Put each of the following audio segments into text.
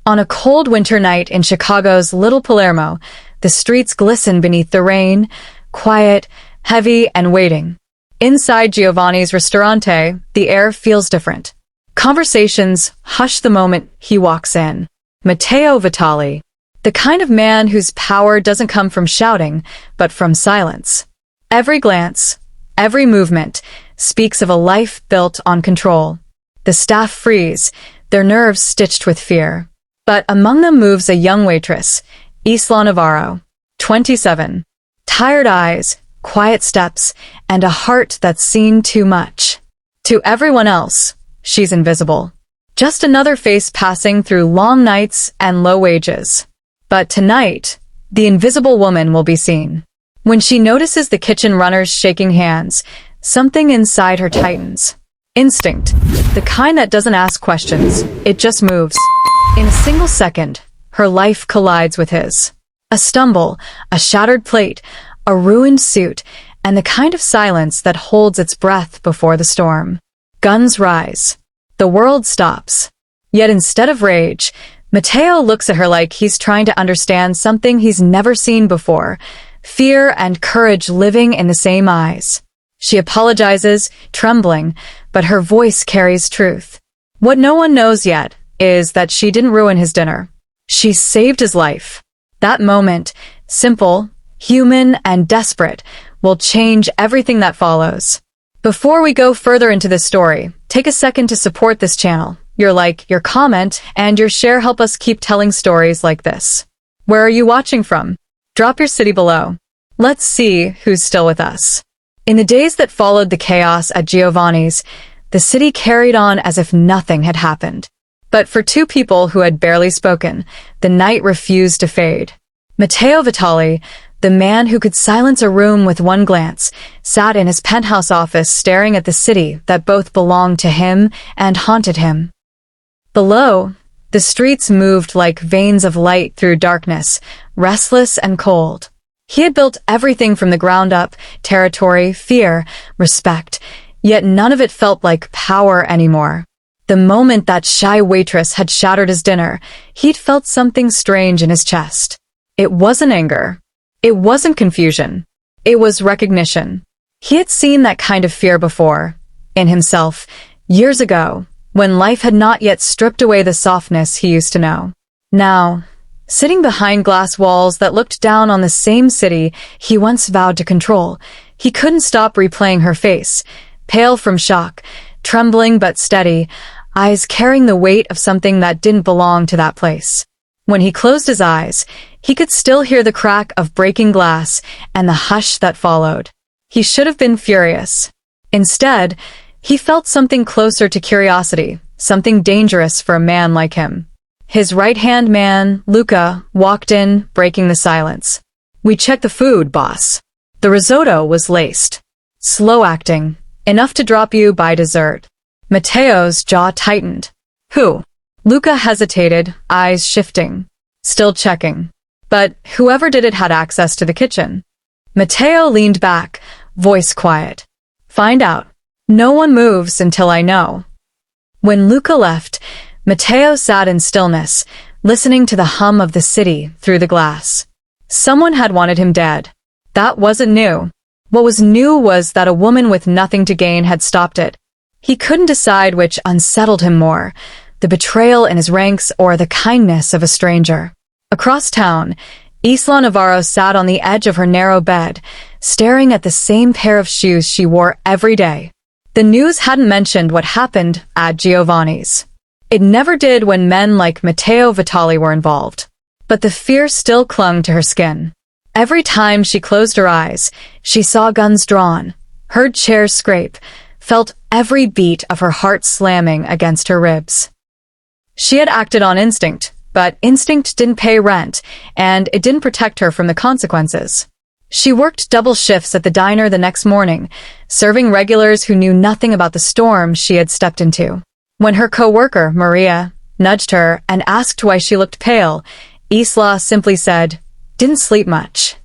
On a cold winter night in Chicago's Little Palermo, the streets glisten beneath the rain, quiet, heavy, and waiting. Inside Giovanni's ristorante, the air feels different. Conversations hush the moment he walks in. Matteo Vitali, the kind of man whose power doesn't come from shouting, but from silence. Every glance, every movement, speaks of a life built on control. The staff freeze, their nerves stitched with fear. But among them moves a young waitress, Isla Navarro, 27. Tired eyes, quiet steps, and a heart that's seen too much. To everyone else, she's invisible. Just another face passing through long nights and low wages. But tonight, the invisible woman will be seen. When she notices the kitchen runners shaking hands, something inside her tightens. Instinct, the kind that doesn't ask questions, it just moves. In a single second, her life collides with his. A stumble, a shattered plate, a ruined suit, and the kind of silence that holds its breath before the storm. Guns rise. The world stops. Yet instead of rage, Matteo looks at her like he's trying to understand something he's never seen before. Fear and courage living in the same eyes. She apologizes, trembling, but her voice carries truth. What no one knows yet is that she didn't ruin his dinner. She saved his life. That moment, simple, human, and desperate, will change everything that follows. Before we go further into this story, take a second to support this channel. Your like, your comment, and your share help us keep telling stories like this. Where are you watching from? Drop your city below. Let's see who's still with us. In the days that followed the chaos at Giovanni's, the city carried on as if nothing had happened. But for two people who had barely spoken, the night refused to fade. Matteo Vitali, the man who could silence a room with one glance, sat in his penthouse office staring at the city that both belonged to him and haunted him. Below, the streets moved like veins of light through darkness, restless and cold. He had built everything from the ground up, territory, fear, respect, yet none of it felt like power anymore. The moment that shy waitress had shattered his dinner, he'd felt something strange in his chest. It wasn't anger. It wasn't confusion. It was recognition. He had seen that kind of fear before, in himself, years ago, when life had not yet stripped away the softness he used to know. Now, sitting behind glass walls that looked down on the same city he once vowed to control, he couldn't stop replaying her face, pale from shock, trembling but steady, eyes carrying the weight of something that didn't belong to that place. When he closed his eyes, he could still hear the crack of breaking glass and the hush that followed. He should have been furious. Instead, he felt something closer to curiosity, something dangerous for a man like him. His right-hand man, Luca, walked in, breaking the silence. "We checked the food, boss." The risotto was laced. Slow acting, enough to drop you by dessert. Matteo's jaw tightened. "Who?" Luca hesitated, eyes shifting. "Still checking. But whoever did it had access to the kitchen." Matteo leaned back, voice quiet. "Find out. No one moves until I know." When Luca left, Matteo sat in stillness, listening to the hum of the city through the glass. Someone had wanted him dead. That wasn't new. What was new was that a woman with nothing to gain had stopped it. He couldn't decide which unsettled him more, the betrayal in his ranks or the kindness of a stranger. Across town, Isla Navarro sat on the edge of her narrow bed, staring at the same pair of shoes she wore every day. The news hadn't mentioned what happened at Giovanni's. It never did when men like Matteo Vitali were involved. But the fear still clung to her skin. Every time she closed her eyes, she saw guns drawn, heard chairs scrape, felt every beat of her heart slamming against her ribs. She had acted on instinct, but instinct didn't pay rent, and it didn't protect her from the consequences. She worked double shifts at the diner the next morning, serving regulars who knew nothing about the storm she had stepped into. When her co-worker, Maria, nudged her and asked why she looked pale, Isla simply said, "Didn't sleep much."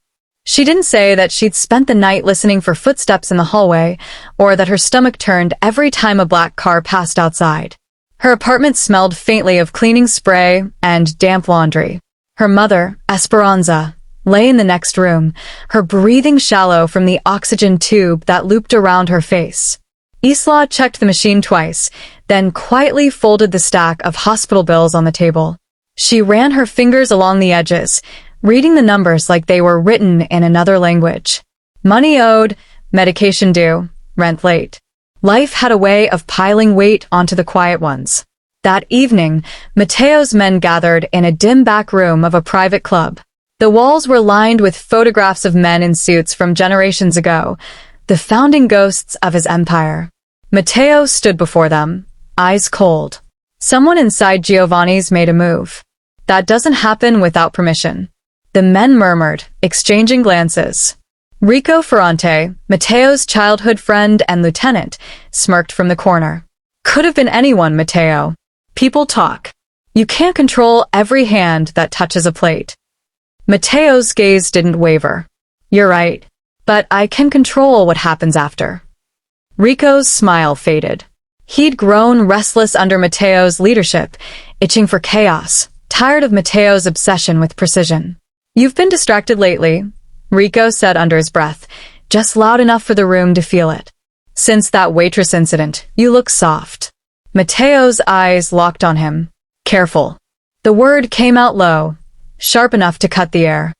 She didn't say that she'd spent the night listening for footsteps in the hallway, or that her stomach turned every time a black car passed outside. Her apartment smelled faintly of cleaning spray and damp laundry. Her mother, Esperanza, lay in the next room, her breathing shallow from the oxygen tube that looped around her face. Isla checked the machine twice, then quietly folded the stack of hospital bills on the table. She ran her fingers along the edges, reading the numbers like they were written in another language. Money owed, medication due, rent late. Life had a way of piling weight onto the quiet ones. That evening, Mateo's men gathered in a dim back room of a private club. The walls were lined with photographs of men in suits from generations ago, the founding ghosts of his empire. Mateo stood before them, eyes cold. Someone inside Giovanni's made a move. That doesn't happen without permission. The men murmured, exchanging glances. Rico Ferrante, Mateo's childhood friend and lieutenant, smirked from the corner. Could have been anyone, Mateo. People talk. You can't control every hand that touches a plate. Mateo's gaze didn't waver. You're right, but I can control what happens after. Rico's smile faded. He'd grown restless under Mateo's leadership, itching for chaos, tired of Mateo's obsession with precision. You've been distracted lately, Rico said under his breath, just loud enough for the room to feel it. Since that waitress incident, you look soft. Mateo's eyes locked on him. Careful. The word came out low, sharp enough to cut the air.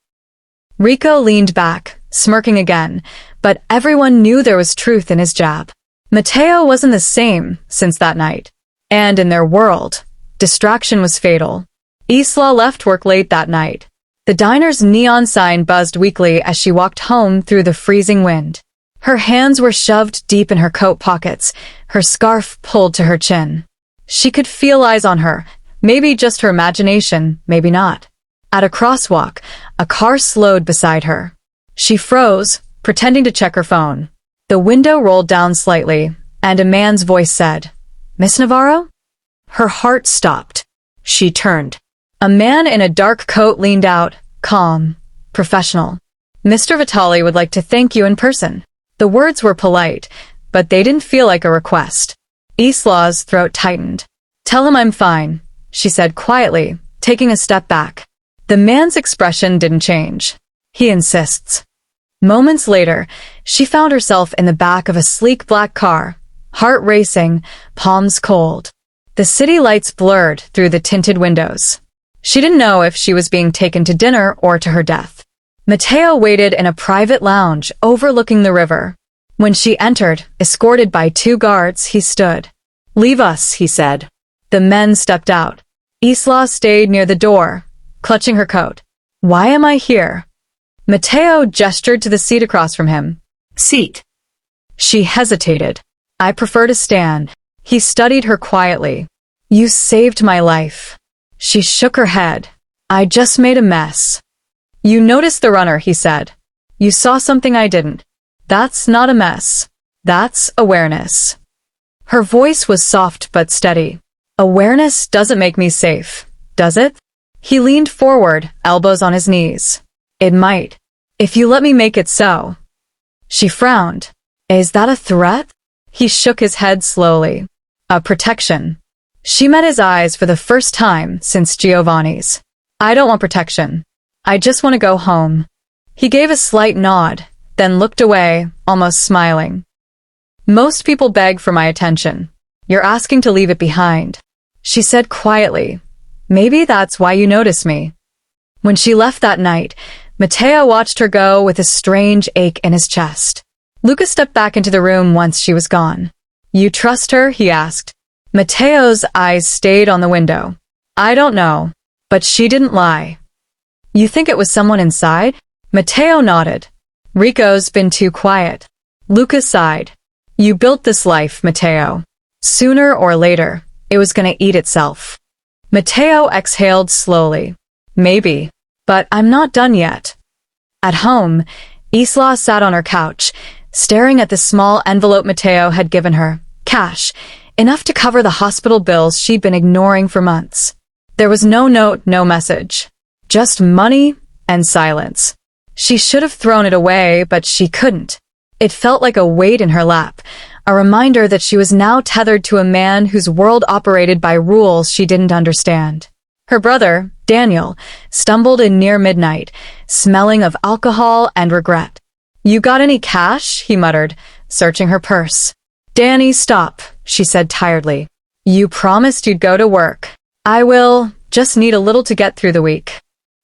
Rico leaned back, smirking again, but everyone knew there was truth in his jab. Mateo wasn't the same since that night. And in their world, distraction was fatal. Isla left work late that night. The diner's neon sign buzzed weakly as she walked home through the freezing wind. Her hands were shoved deep in her coat pockets, her scarf pulled to her chin. She could feel eyes on her, maybe just her imagination, maybe not. At a crosswalk, a car slowed beside her. She froze, pretending to check her phone. The window rolled down slightly, and a man's voice said, "Miss Navarro?" Her heart stopped. She turned. A man in a dark coat leaned out, calm, professional. "Mr. Vitali would like to thank you in person." The words were polite, but they didn't feel like a request. Isla's throat tightened. "Tell him I'm fine," she said quietly, taking a step back. The man's expression didn't change. He insists. Moments later, she found herself in the back of a sleek black car, heart racing, palms cold. The city lights blurred through the tinted windows. She didn't know if she was being taken to dinner or to her death. Mateo waited in a private lounge overlooking the river. When she entered, escorted by 2 guards, he stood. "Leave us," he said. The men stepped out. Isla stayed near the door, clutching her coat. "Why am I here?" Mateo gestured to the seat across from him. "Seat." She hesitated. "I prefer to stand." He studied her quietly. "You saved my life." She shook her head. "I just made a mess." "You noticed the runner," he said. "You saw something I didn't. That's not a mess. That's awareness." Her voice was soft but steady. "Awareness doesn't make me safe, does it?" He leaned forward, elbows on his knees. "It might. If you let me make it so." She frowned. "Is that a threat?" He shook his head slowly. "A protection." She met his eyes for the first time since Giovanni's. "I don't want protection. I just want to go home." He gave a slight nod, then looked away, almost smiling. "Most people beg for my attention. You're asking to leave it behind." She said quietly, "Maybe that's why you notice me." When she left that night, Mateo watched her go with a strange ache in his chest. Lucas stepped back into the room once she was gone. "You trust her?" he asked. Mateo's eyes stayed on the window. "I don't know, but she didn't lie." "You think it was someone inside?" Mateo nodded. "Rico's been too quiet." Lucas sighed. "You built this life, Mateo. Sooner or later, it was gonna eat itself." Mateo exhaled slowly. "Maybe, but I'm not done yet." At home, Isla sat on her couch, staring at the small envelope Mateo had given her. Cash, enough to cover the hospital bills she'd been ignoring for months. There was no note, no message. Just money and silence. She should have thrown it away, but she couldn't. It felt like a weight in her lap, a reminder that she was now tethered to a man whose world operated by rules she didn't understand. Her brother, Daniel, stumbled in near midnight, smelling of alcohol and regret. "You got any cash?" he muttered, searching her purse. "Danny, stop," she said tiredly. "You promised you'd go to work." "I will, just need a little to get through the week."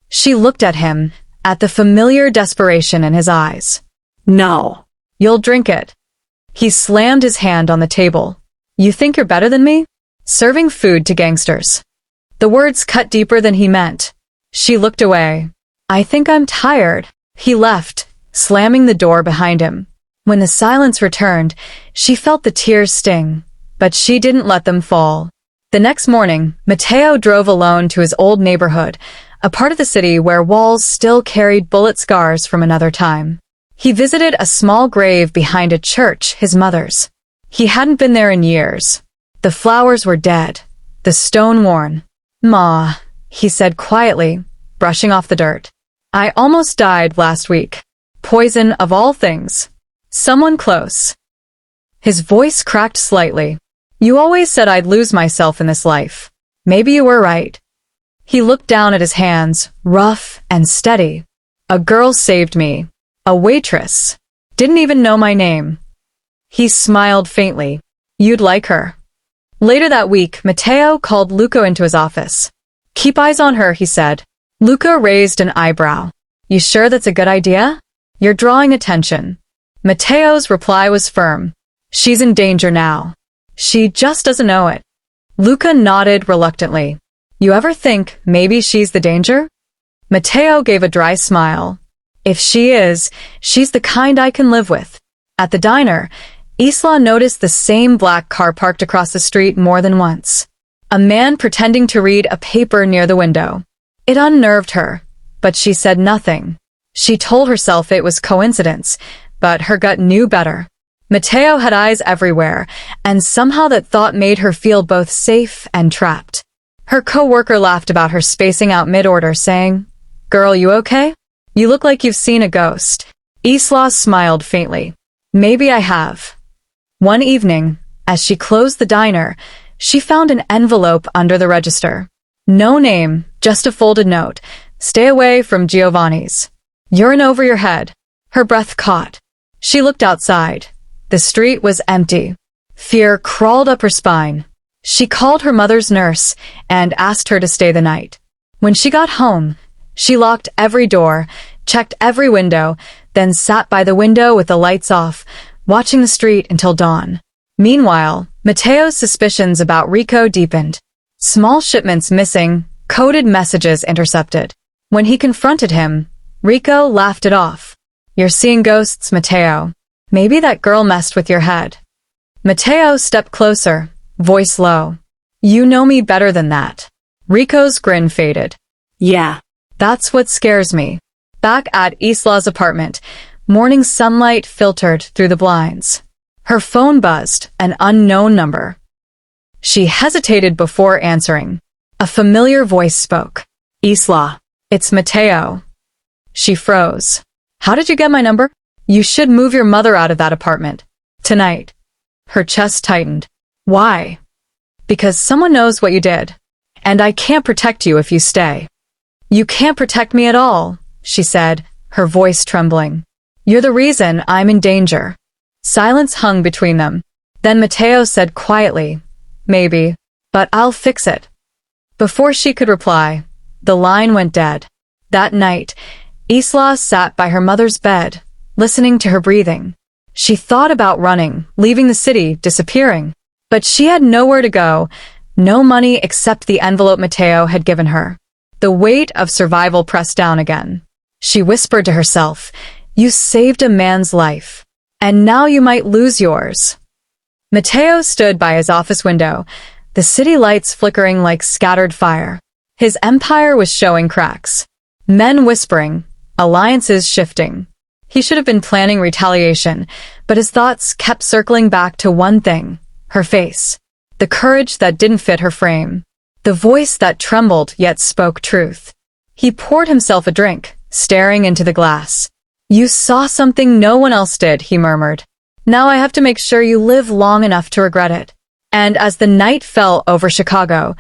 She looked at him, at the familiar desperation in his eyes. "No." "You'll drink it." He slammed his hand on the table. "You think you're better than me? Serving food to gangsters." The words cut deeper than he meant. She looked away. "I think I'm tired." He left, slamming the door behind him. When the silence returned, she felt the tears sting, but she didn't let them fall. The next morning, Mateo drove alone to his old neighborhood, a part of the city where walls still carried bullet scars from another time. He visited a small grave behind a church, his mother's. He hadn't been there in years. The flowers were dead, the stone worn. "Ma," he said quietly, brushing off the dirt. "I almost died last week. Poison of all things. Someone close." His voice cracked slightly. "You always said I'd lose myself in this life. Maybe you were right." He looked down at his hands, rough and steady. "A girl saved me. A waitress. Didn't even know my name." He smiled faintly. "You'd like her." Later that week, Mateo called Luca into his office. "Keep eyes on her," he said. Luca raised an eyebrow. "You sure that's a good idea? You're drawing attention." Mateo's reply was firm. "She's in danger now. She just doesn't know it." Luca nodded reluctantly. "You ever think maybe she's the danger?" Mateo gave a dry smile. "If she is, she's the kind I can live with." At the diner, Isla noticed the same black car parked across the street more than once. A man pretending to read a paper near the window. It unnerved her, but she said nothing. She told herself it was coincidence, but her gut knew better. Mateo had eyes everywhere, and somehow that thought made her feel both safe and trapped. Her co-worker laughed about her spacing out mid-order, saying, "Girl, you okay? You look like you've seen a ghost." Isla smiled faintly. "Maybe I have." One evening, as she closed the diner, she found an envelope under the register. No name, just a folded note. "Stay away from Giovanni's. You're in over your head." Her breath caught. She looked outside. The street was empty. Fear crawled up her spine. She called her mother's nurse and asked her to stay the night. When she got home, she locked every door, checked every window, then sat by the window with the lights off, watching the street until dawn. Meanwhile, Mateo's suspicions about Rico deepened. Small shipments missing, coded messages intercepted. When he confronted him, Rico laughed it off. "You're seeing ghosts, Mateo. Maybe that girl messed with your head." Mateo stepped closer, voice low. "You know me better than that." Rico's grin faded. "Yeah, that's what scares me." Back at Isla's apartment, morning sunlight filtered through the blinds. Her phone buzzed, an unknown number. She hesitated before answering. A familiar voice spoke. "Isla, it's Mateo." She froze. "How did you get my number?" "You should move your mother out of that apartment. Tonight." Her chest tightened. "Why?" "Because someone knows what you did. And I can't protect you if you stay." "You can't protect me at all," she said, her voice trembling. "You're the reason I'm in danger." Silence hung between them. Then Mateo said quietly, "Maybe, but I'll fix it." Before she could reply, the line went dead. That night, Isla sat by her mother's bed, listening to her breathing. She thought about running, leaving the city, disappearing. But she had nowhere to go, no money except the envelope Mateo had given her. The weight of survival pressed down again. She whispered to herself, "You saved a man's life, and now you might lose yours." Mateo stood by his office window, the city lights flickering like scattered fire. His empire was showing cracks. Men whispering, alliances shifting. He should have been planning retaliation, but his thoughts kept circling back to one thing, her face. The courage that didn't fit her frame. The voice that trembled yet spoke truth. He poured himself a drink, staring into the glass. "You saw something no one else did," he murmured. Now I have to make sure you live long enough to regret it." And as the night fell over Chicago,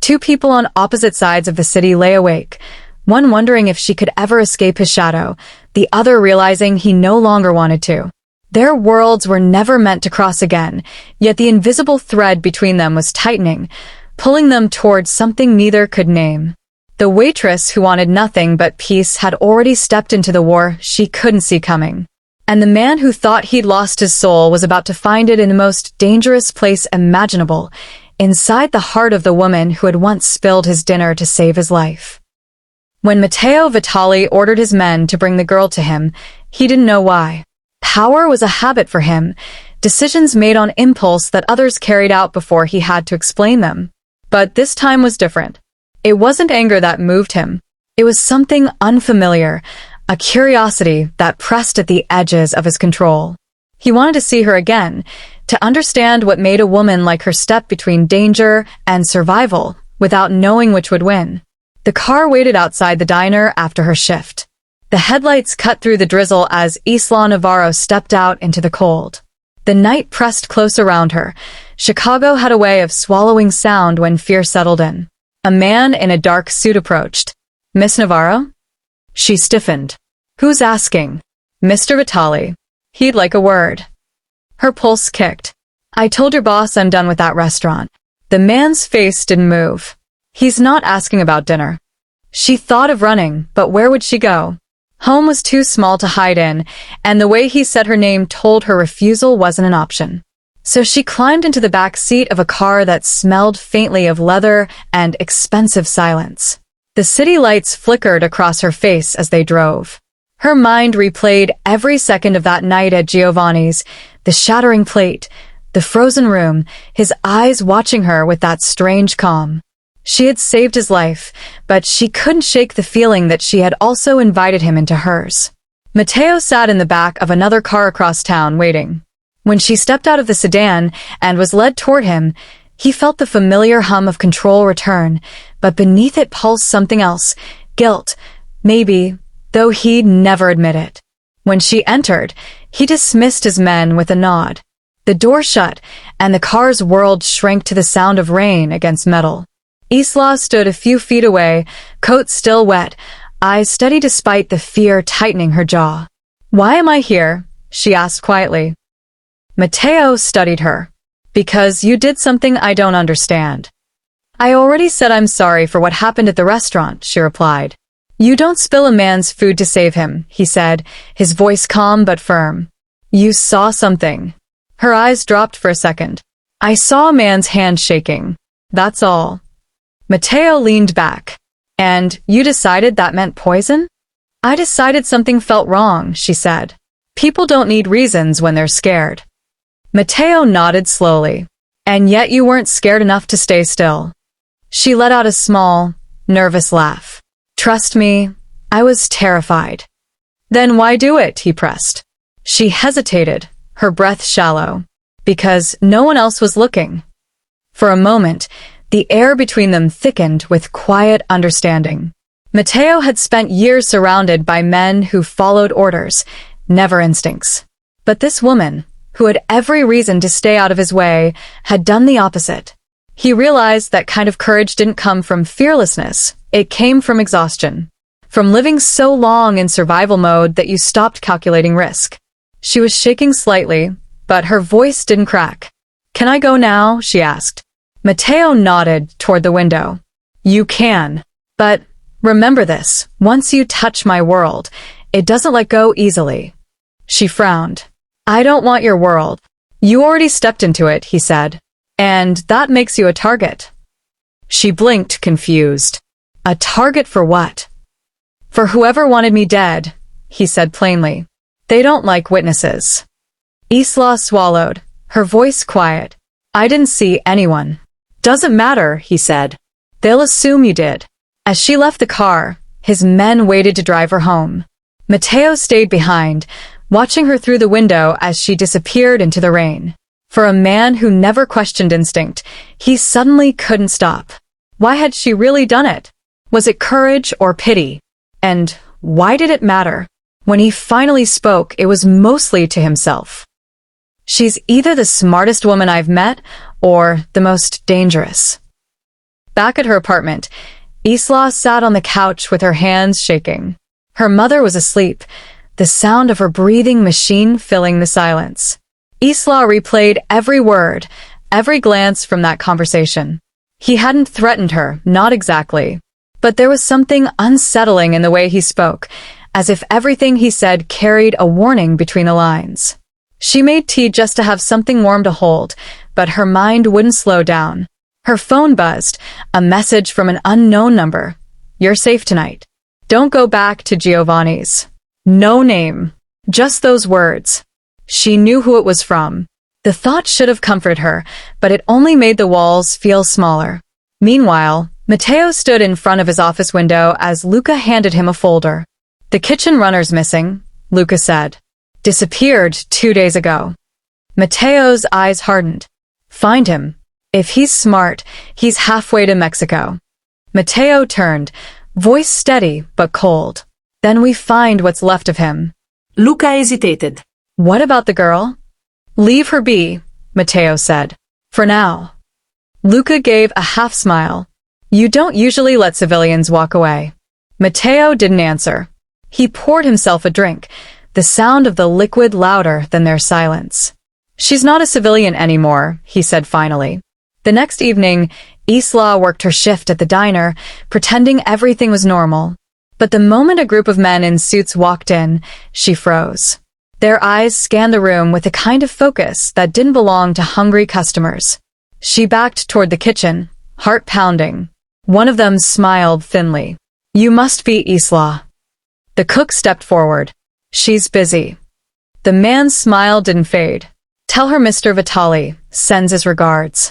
two people on opposite sides of the city lay awake, one wondering if she could ever escape his shadow, the other realizing he no longer wanted to. Their worlds were never meant to cross again, yet the invisible thread between them was tightening, pulling them towards something neither could name. The waitress who wanted nothing but peace had already stepped into the war she couldn't see coming. And the man who thought he'd lost his soul was about to find it in the most dangerous place imaginable, inside the heart of the woman who had once spilled his dinner to save his life. When Matteo Vitali ordered his men to bring the girl to him, he didn't know why. Power was a habit for him, decisions made on impulse that others carried out before he had to explain them. But this time was different. It wasn't anger that moved him. It was something unfamiliar, a curiosity that pressed at the edges of his control. He wanted to see her again, to understand what made a woman like her step between danger and survival, without knowing which would win. The car waited outside the diner after her shift. The headlights cut through the drizzle as Isla Navarro stepped out into the cold. The night pressed close around her. Chicago had a way of swallowing sound when fear settled in. A man in a dark suit approached. "Miss Navarro?" She stiffened. "Who's asking?" "Mr. Vitali. He'd like a word." Her pulse kicked. "I told your boss I'm done with that restaurant." The man's face didn't move. "He's not asking about dinner." She thought of running, but where would she go? Home was too small to hide in, and the way he said her name told her refusal wasn't an option. So she climbed into the back seat of a car that smelled faintly of leather and expensive silence. The city lights flickered across her face as they drove. Her mind replayed every second of that night at Giovanni's, the shattering plate, the frozen room, his eyes watching her with that strange calm. She had saved his life, but she couldn't shake the feeling that she had also invited him into hers. Matteo sat in the back of another car across town, waiting. When she stepped out of the sedan and was led toward him, he felt the familiar hum of control return, but beneath it pulsed something else, guilt, maybe, though he'd never admit it. When she entered, he dismissed his men with a nod. The door shut, and the car's world shrank to the sound of rain against metal. Isla stood a few feet away, coat still wet, eyes steady despite the fear tightening her jaw. "Why am I here?" she asked quietly. Matteo studied her. "Because you did something I don't understand." "I already said I'm sorry for what happened at the restaurant," she replied. "You don't spill a man's food to save him," he said, his voice calm but firm. "You saw something." Her eyes dropped for a second. "I saw a man's hand shaking. That's all." Matteo leaned back. "And you decided that meant poison?" "I decided something felt wrong," she said. "People don't need reasons when they're scared." Matteo nodded slowly. "And yet you weren't scared enough to stay still." She let out a small, nervous laugh. "Trust me, I was terrified." "Then why do it?" he pressed. She hesitated, her breath shallow. "Because no one else was looking." For a moment, the air between them thickened with quiet understanding. Matteo had spent years surrounded by men who followed orders, never instincts. But this woman, who had every reason to stay out of his way, had done the opposite. He realized that kind of courage didn't come from fearlessness, it came from exhaustion. From living so long in survival mode that you stopped calculating risk. She was shaking slightly, but her voice didn't crack. "Can I go now?" she asked. Matteo nodded toward the window. "You can. But remember this, once you touch my world, it doesn't let go easily." She frowned. "I don't want your world. You already stepped into it," he said. "And that makes you a target." She blinked, confused. "A target for what?" "For whoever wanted me dead," he said plainly. "They don't like witnesses." Isla swallowed, her voice quiet. "I didn't see anyone." "Doesn't matter," he said. "They'll assume you did." As she left the car, his men waited to drive her home. Matteo stayed behind, watching her through the window as she disappeared into the rain. For a man who never questioned instinct, he suddenly couldn't stop. Why had she really done it? Was it courage or pity? And why did it matter? When he finally spoke, it was mostly to himself. She's either the smartest woman I've met or the most dangerous. Back at her apartment, Isla sat on the couch with her hands shaking. Her mother was asleep, the sound of her breathing machine filling the silence. Isla replayed every word, every glance from that conversation. He hadn't threatened her, not exactly. But there was something unsettling in the way he spoke, as if everything he said carried a warning between the lines. She made tea just to have something warm to hold, but her mind wouldn't slow down. Her phone buzzed, a message from an unknown number. "You're safe tonight. Don't go back to Giovanni's." No name. Just those words. She knew who it was from. The thought should have comforted her, but it only made the walls feel smaller. Meanwhile, Matteo stood in front of his office window as Luca handed him a folder. "The kitchen runner's missing," Luca said. "Disappeared 2 days ago." Matteo's eyes hardened. "Find him. If he's smart, he's halfway to Mexico." Matteo turned, voice steady but cold. "Then we find what's left of him." Luca hesitated. "What about the girl?" "Leave her be," Matteo said. "For now." Luca gave a half smile. "You don't usually let civilians walk away." Matteo didn't answer. He poured himself a drink, the sound of the liquid louder than their silence. "She's not a civilian anymore," he said finally. The next evening, Isla worked her shift at the diner, pretending everything was normal. But the moment a group of men in suits walked in, she froze. Their eyes scanned the room with a kind of focus that didn't belong to hungry customers. She backed toward the kitchen, heart pounding. One of them smiled thinly. "You must be Isla." The cook stepped forward. "She's busy." The man's smile didn't fade. "Tell her Mr. Vitali sends his regards."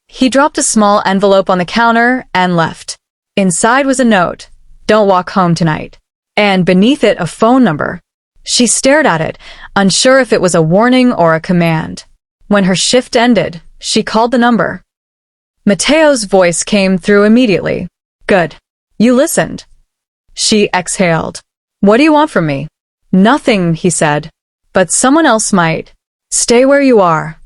He dropped a small envelope on the counter and left. Inside was a note, "Don't walk home tonight." And beneath it a phone number. She stared at it, unsure if it was a warning or a command. When her shift ended, she called the number. Matteo's voice came through immediately. "Good. You listened." She exhaled. "What do you want from me?" "Nothing," he said. "But someone else might. Stay where you are."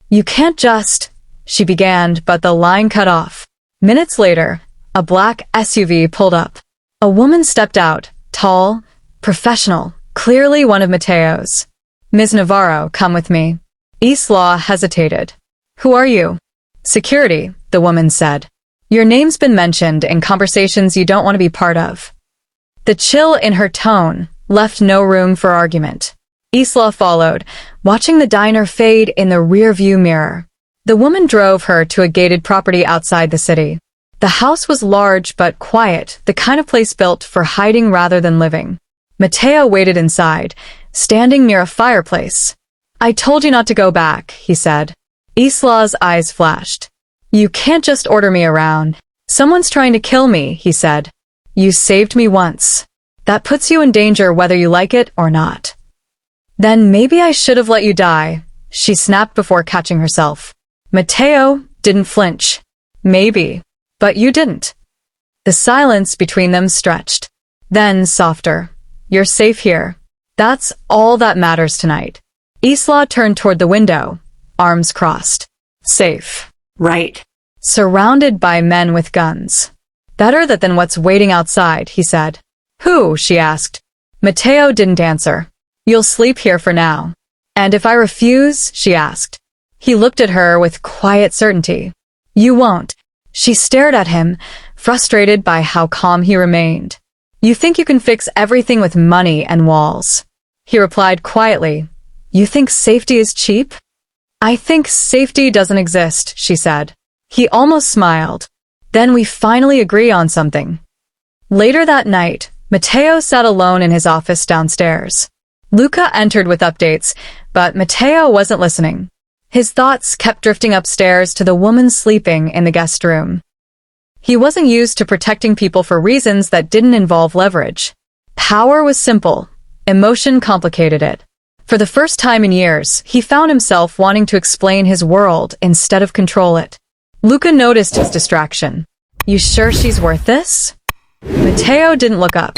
"You can't just—" she began, but the line cut off. Minutes later, a black SUV pulled up. A woman stepped out, tall, professional, clearly one of Matteo's. "Ms. Navarro, come with me." Isla hesitated. "Who are you?" "Security," the woman said. "Your name's been mentioned in conversations you don't want to be part of." The chill in her tone left no room for argument. Isla followed, watching the diner fade in the rearview mirror. The woman drove her to a gated property outside the city. The house was large but quiet, the kind of place built for hiding rather than living. Matteo waited inside, standing near a fireplace. "I told you not to go back," he said. Isla's eyes flashed. "You can't just order me around. Someone's trying to kill me," he said. "You saved me once. That puts you in danger whether you like it or not." "Then maybe I should have let you die," she snapped before catching herself. Matteo didn't flinch. "Maybe. But you didn't." The silence between them stretched. Then softer. "You're safe here. That's all that matters tonight." Isla turned toward the window, arms crossed. "Safe." "Right." "Surrounded by men with guns." "Better that than what's waiting outside," he said. "Who?" she asked. Matteo didn't answer. "You'll sleep here for now." "And if I refuse?" she asked. He looked at her with quiet certainty. "You won't." She stared at him, frustrated by how calm he remained. "You think you can fix everything with money and walls." He replied quietly. "You think safety is cheap?" "I think safety doesn't exist," she said. He almost smiled. "Then we finally agree on something." Later that night, Matteo sat alone in his office downstairs. Luca entered with updates, but Matteo wasn't listening. His thoughts kept drifting upstairs to the woman sleeping in the guest room. He wasn't used to protecting people for reasons that didn't involve leverage. Power was simple. Emotion complicated it. For the first time in years, he found himself wanting to explain his world instead of control it. Luca noticed his distraction. "You sure she's worth this?" Matteo didn't look up.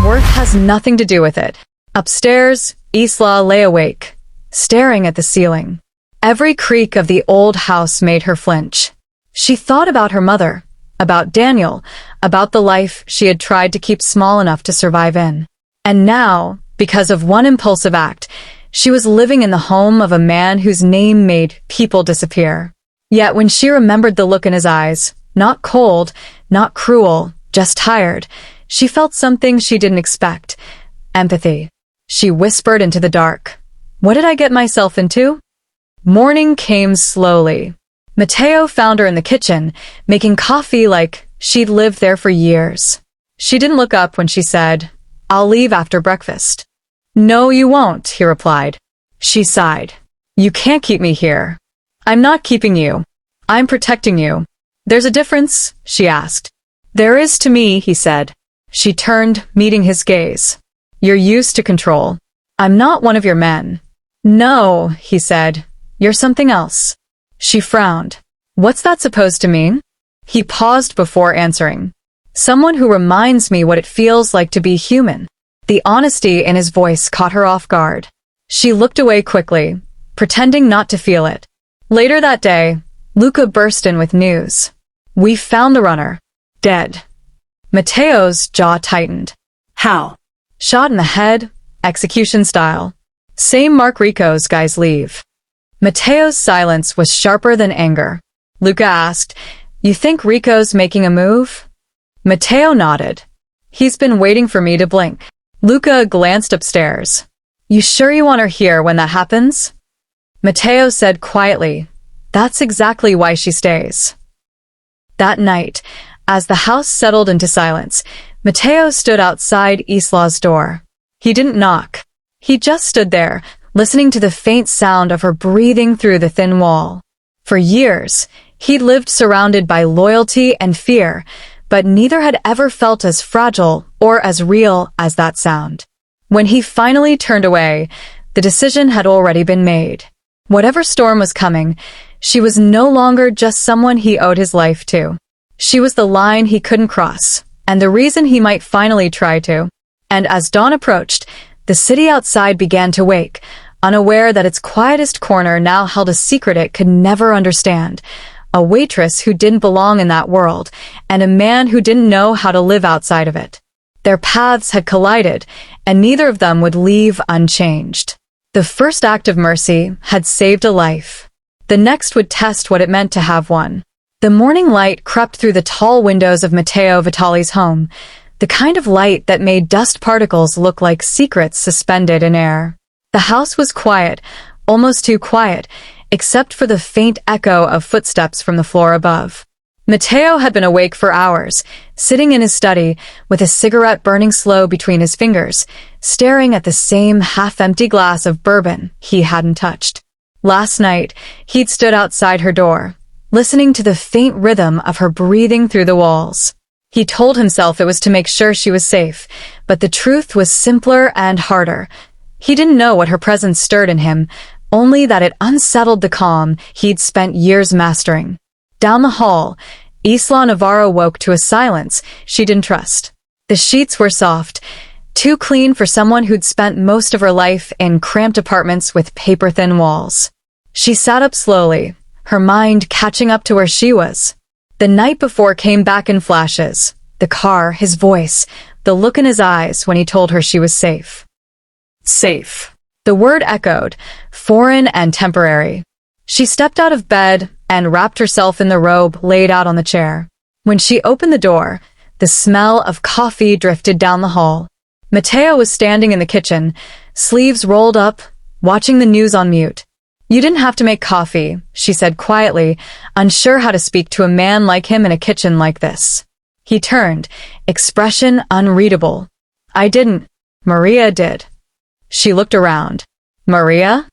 "Worth has nothing to do with it." Upstairs, Isla lay awake. staring at the ceiling. Every creak of the old house made her flinch. She thought about her mother, about Daniel, about the life she had tried to keep small enough to survive in. And now, because of one impulsive act, she was living in the home of a man whose name made people disappear. Yet when she remembered the look in his eyes, not cold, not cruel, just tired, she felt something she didn't expect. Empathy. She whispered into the dark. What did I get myself into? Morning came slowly. Mateo found her in the kitchen, making coffee like she'd lived there for years. She didn't look up when she said, "I'll leave after breakfast." "No, you won't," he replied. She sighed. "You can't keep me here." "I'm not keeping you. I'm protecting you." "There's a difference?" she asked. "There is to me," he said. She turned, meeting his gaze. "You're used to control. I'm not one of your men." "No," he said. "You're something else." She frowned. "What's that supposed to mean?" He paused before answering. "Someone who reminds me what it feels like to be human." The honesty in his voice caught her off guard. She looked away quickly, pretending not to feel it. Later that day, Luca burst in with news. "We found the runner. Dead." Mateo's jaw tightened. How? "Shot in the head, execution style. Same Mark Rico's guys leave." Mateo's silence was sharper than anger. Luca asked, "You think Rico's making a move?" Mateo nodded. "He's been waiting for me to blink." Luca glanced upstairs. "You sure you want her here when that happens?" Mateo said quietly, "That's exactly why she stays." That night, as the house settled into silence, Mateo stood outside Isla's door. He didn't knock. He just stood there, listening to the faint sound of her breathing through the thin wall. For years, he'd lived surrounded by loyalty and fear, but neither had ever felt as fragile or as real as that sound. When he finally turned away, the decision had already been made. Whatever storm was coming, she was no longer just someone he owed his life to. She was the line he couldn't cross, and the reason he might finally try to. And as dawn approached, the city outside began to wake, unaware that its quietest corner now held a secret it could never understand. A waitress who didn't belong in that world, and a man who didn't know how to live outside of it. Their paths had collided, and neither of them would leave unchanged. The first act of mercy had saved a life. The next would test what it meant to have one. The morning light crept through the tall windows of Matteo Vitali's home, the kind of light that made dust particles look like secrets suspended in air. The house was quiet, almost too quiet, except for the faint echo of footsteps from the floor above. Matteo had been awake for hours, sitting in his study, with a cigarette burning slow between his fingers, staring at the same half-empty glass of bourbon he hadn't touched. Last night, he'd stood outside her door, listening to the faint rhythm of her breathing through the walls. He told himself it was to make sure she was safe, but the truth was simpler and harder. He didn't know what her presence stirred in him, only that it unsettled the calm he'd spent years mastering. Down the hall, Isla Navarro woke to a silence she didn't trust. The sheets were soft, too clean for someone who'd spent most of her life in cramped apartments with paper-thin walls. She sat up slowly, her mind catching up to where she was. The night before came back in flashes. The car, his voice, the look in his eyes when he told her she was safe. Safe. The word echoed, foreign and temporary. She stepped out of bed and wrapped herself in the robe laid out on the chair. When she opened the door, the smell of coffee drifted down the hall. Mateo was standing in the kitchen, sleeves rolled up, watching the news on mute. "You didn't have to make coffee," she said quietly, unsure how to speak to a man like him in a kitchen like this. He turned, expression unreadable. "I didn't. Maria did." She looked around. "Maria?"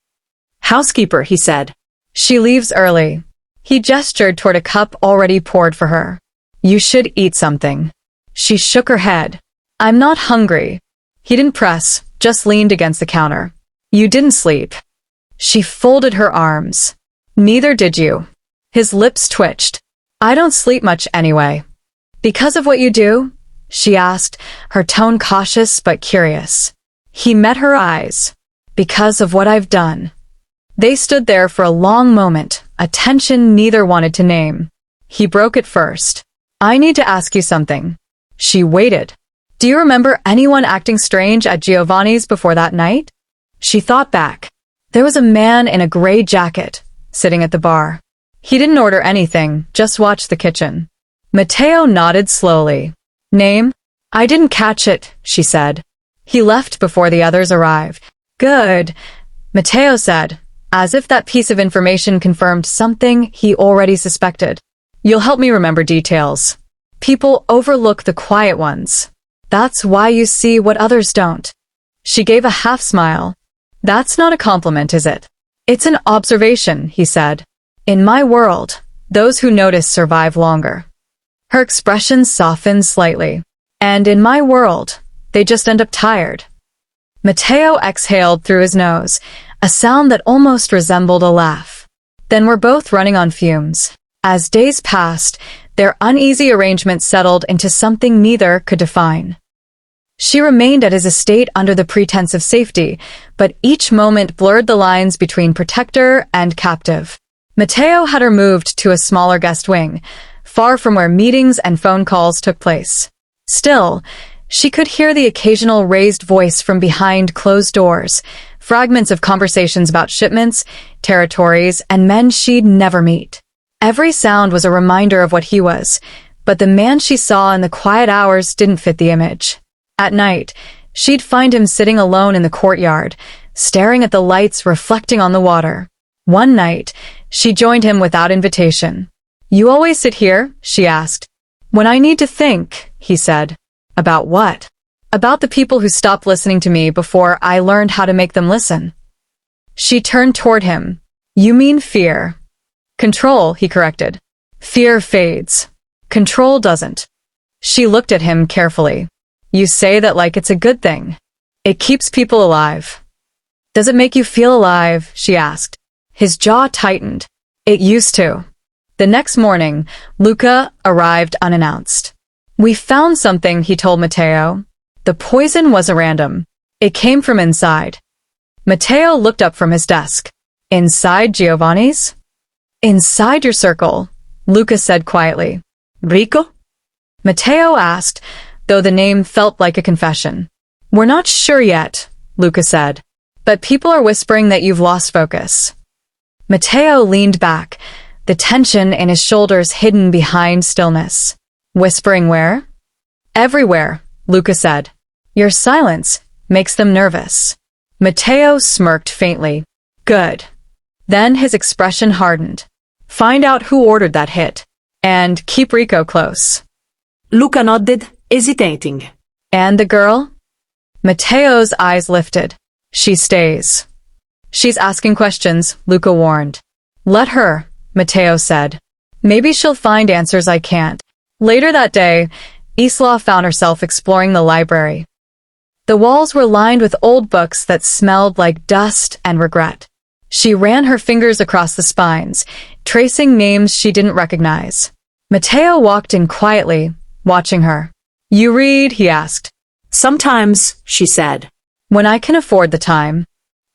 Housekeeper, he said. "She leaves early." He gestured toward a cup already poured for her. "You should eat something." She shook her head. "I'm not hungry." He didn't press, just leaned against the counter. "You didn't sleep." She folded her arms. "Neither did you." His lips twitched. "I don't sleep much anyway." "Because of what you do?" she asked, her tone cautious but curious. He met her eyes. "Because of what I've done." They stood there for a long moment, a tension neither wanted to name. He broke it first. I need to ask you something. She waited. Do you remember anyone acting strange at Giovanni's before that night? She thought back. There was a man in a gray jacket, sitting at the bar. He didn't order anything, just watched the kitchen. Matteo nodded slowly. Name? I didn't catch it, she said. He left before the others arrived. Good, Matteo said, as if that piece of information confirmed something he already suspected. You'll help me remember details. People overlook the quiet ones. That's why you see what others don't. She gave a half smile. That's not a compliment, is it? It's an observation, he said. In my world, those who notice survive longer. Her expression softened slightly. And in my world, they just end up tired. Matteo exhaled through his nose, a sound that almost resembled a laugh. Then we're both running on fumes. As days passed, their uneasy arrangement settled into something neither could define. She remained at his estate under the pretense of safety, but each moment blurred the lines between protector and captive. Matteo had her moved to a smaller guest wing, far from where meetings and phone calls took place. Still, she could hear the occasional raised voice from behind closed doors, fragments of conversations about shipments, territories, and men she'd never meet. Every sound was a reminder of what he was, but the man she saw in the quiet hours didn't fit the image. At night, she'd find him sitting alone in the courtyard, staring at the lights reflecting on the water. One night, she joined him without invitation. You always sit here? She asked. When I need to think, he said. About what? About the people who stopped listening to me before I learned how to make them listen. She turned toward him. You mean fear? Control, he corrected. Fear fades. Control doesn't. She looked at him carefully. You say that like it's a good thing. It keeps people alive. Does it make you feel alive? She asked. His jaw tightened. It used to. The next morning, Luca arrived unannounced. We found something, he told Matteo. The poison wasn't random. It came from inside. Matteo looked up from his desk. Inside Giovanni's? Inside your circle, Luca said quietly. Rico? Matteo asked, though the name felt like a confession. We're not sure yet, Luca said. But people are whispering that you've lost focus. Matteo leaned back, the tension in his shoulders hidden behind stillness. Whispering where? Everywhere, Luca said. Your silence makes them nervous. Matteo smirked faintly. Good. Then his expression hardened. Find out who ordered that hit. And keep Rico close. Luca nodded, hesitating. And the girl? Matteo's eyes lifted. She stays. She's asking questions, Luca warned. Let her, Matteo said. Maybe she'll find answers I can't. Later that day, Isla found herself exploring the library. The walls were lined with old books that smelled like dust and regret. She ran her fingers across the spines, tracing names she didn't recognize. Matteo walked in quietly, watching her. You read? He asked. Sometimes, she said. When I can afford the time.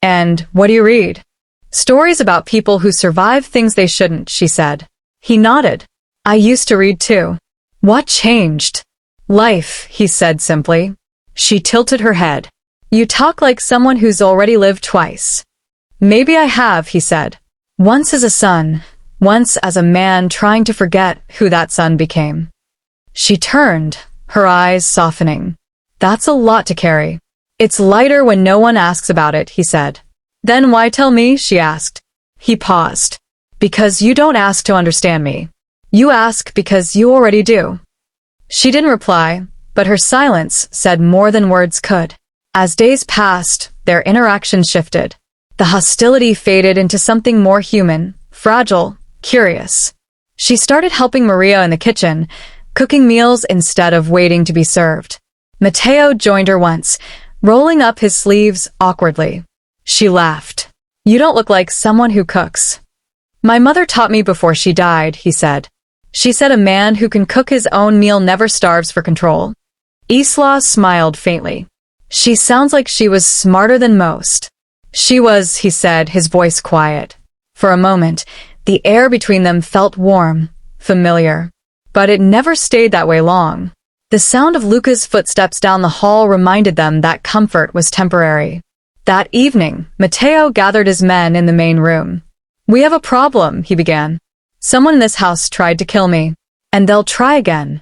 And what do you read? Stories about people who survive things they shouldn't, she said. He nodded. I used to read too. What changed? Life, he said simply. She tilted her head. You talk like someone who's already lived twice. Maybe I have, he said. Once as a son, once as a man trying to forget who that son became. She turned, her eyes softening. That's a lot to carry. It's lighter when no one asks about it, he said. Then why tell me? She asked. He paused. Because you don't ask to understand me. You ask because you already do. She didn't reply, but her silence said more than words could. As days passed, their interaction shifted. The hostility faded into something more human, fragile, curious. She started helping Maria in the kitchen, cooking meals instead of waiting to be served. Matteo joined her once, rolling up his sleeves awkwardly. She laughed. You don't look like someone who cooks. My mother taught me before she died, he said. She said a man who can cook his own meal never starves for control. Isla smiled faintly. She sounds like she was smarter than most. She was, he said, his voice quiet. For a moment, the air between them felt warm, familiar. But it never stayed that way long. The sound of Luca's footsteps down the hall reminded them that comfort was temporary. That evening, Matteo gathered his men in the main room. "We have a problem," he began. "Someone in this house tried to kill me, and they'll try again."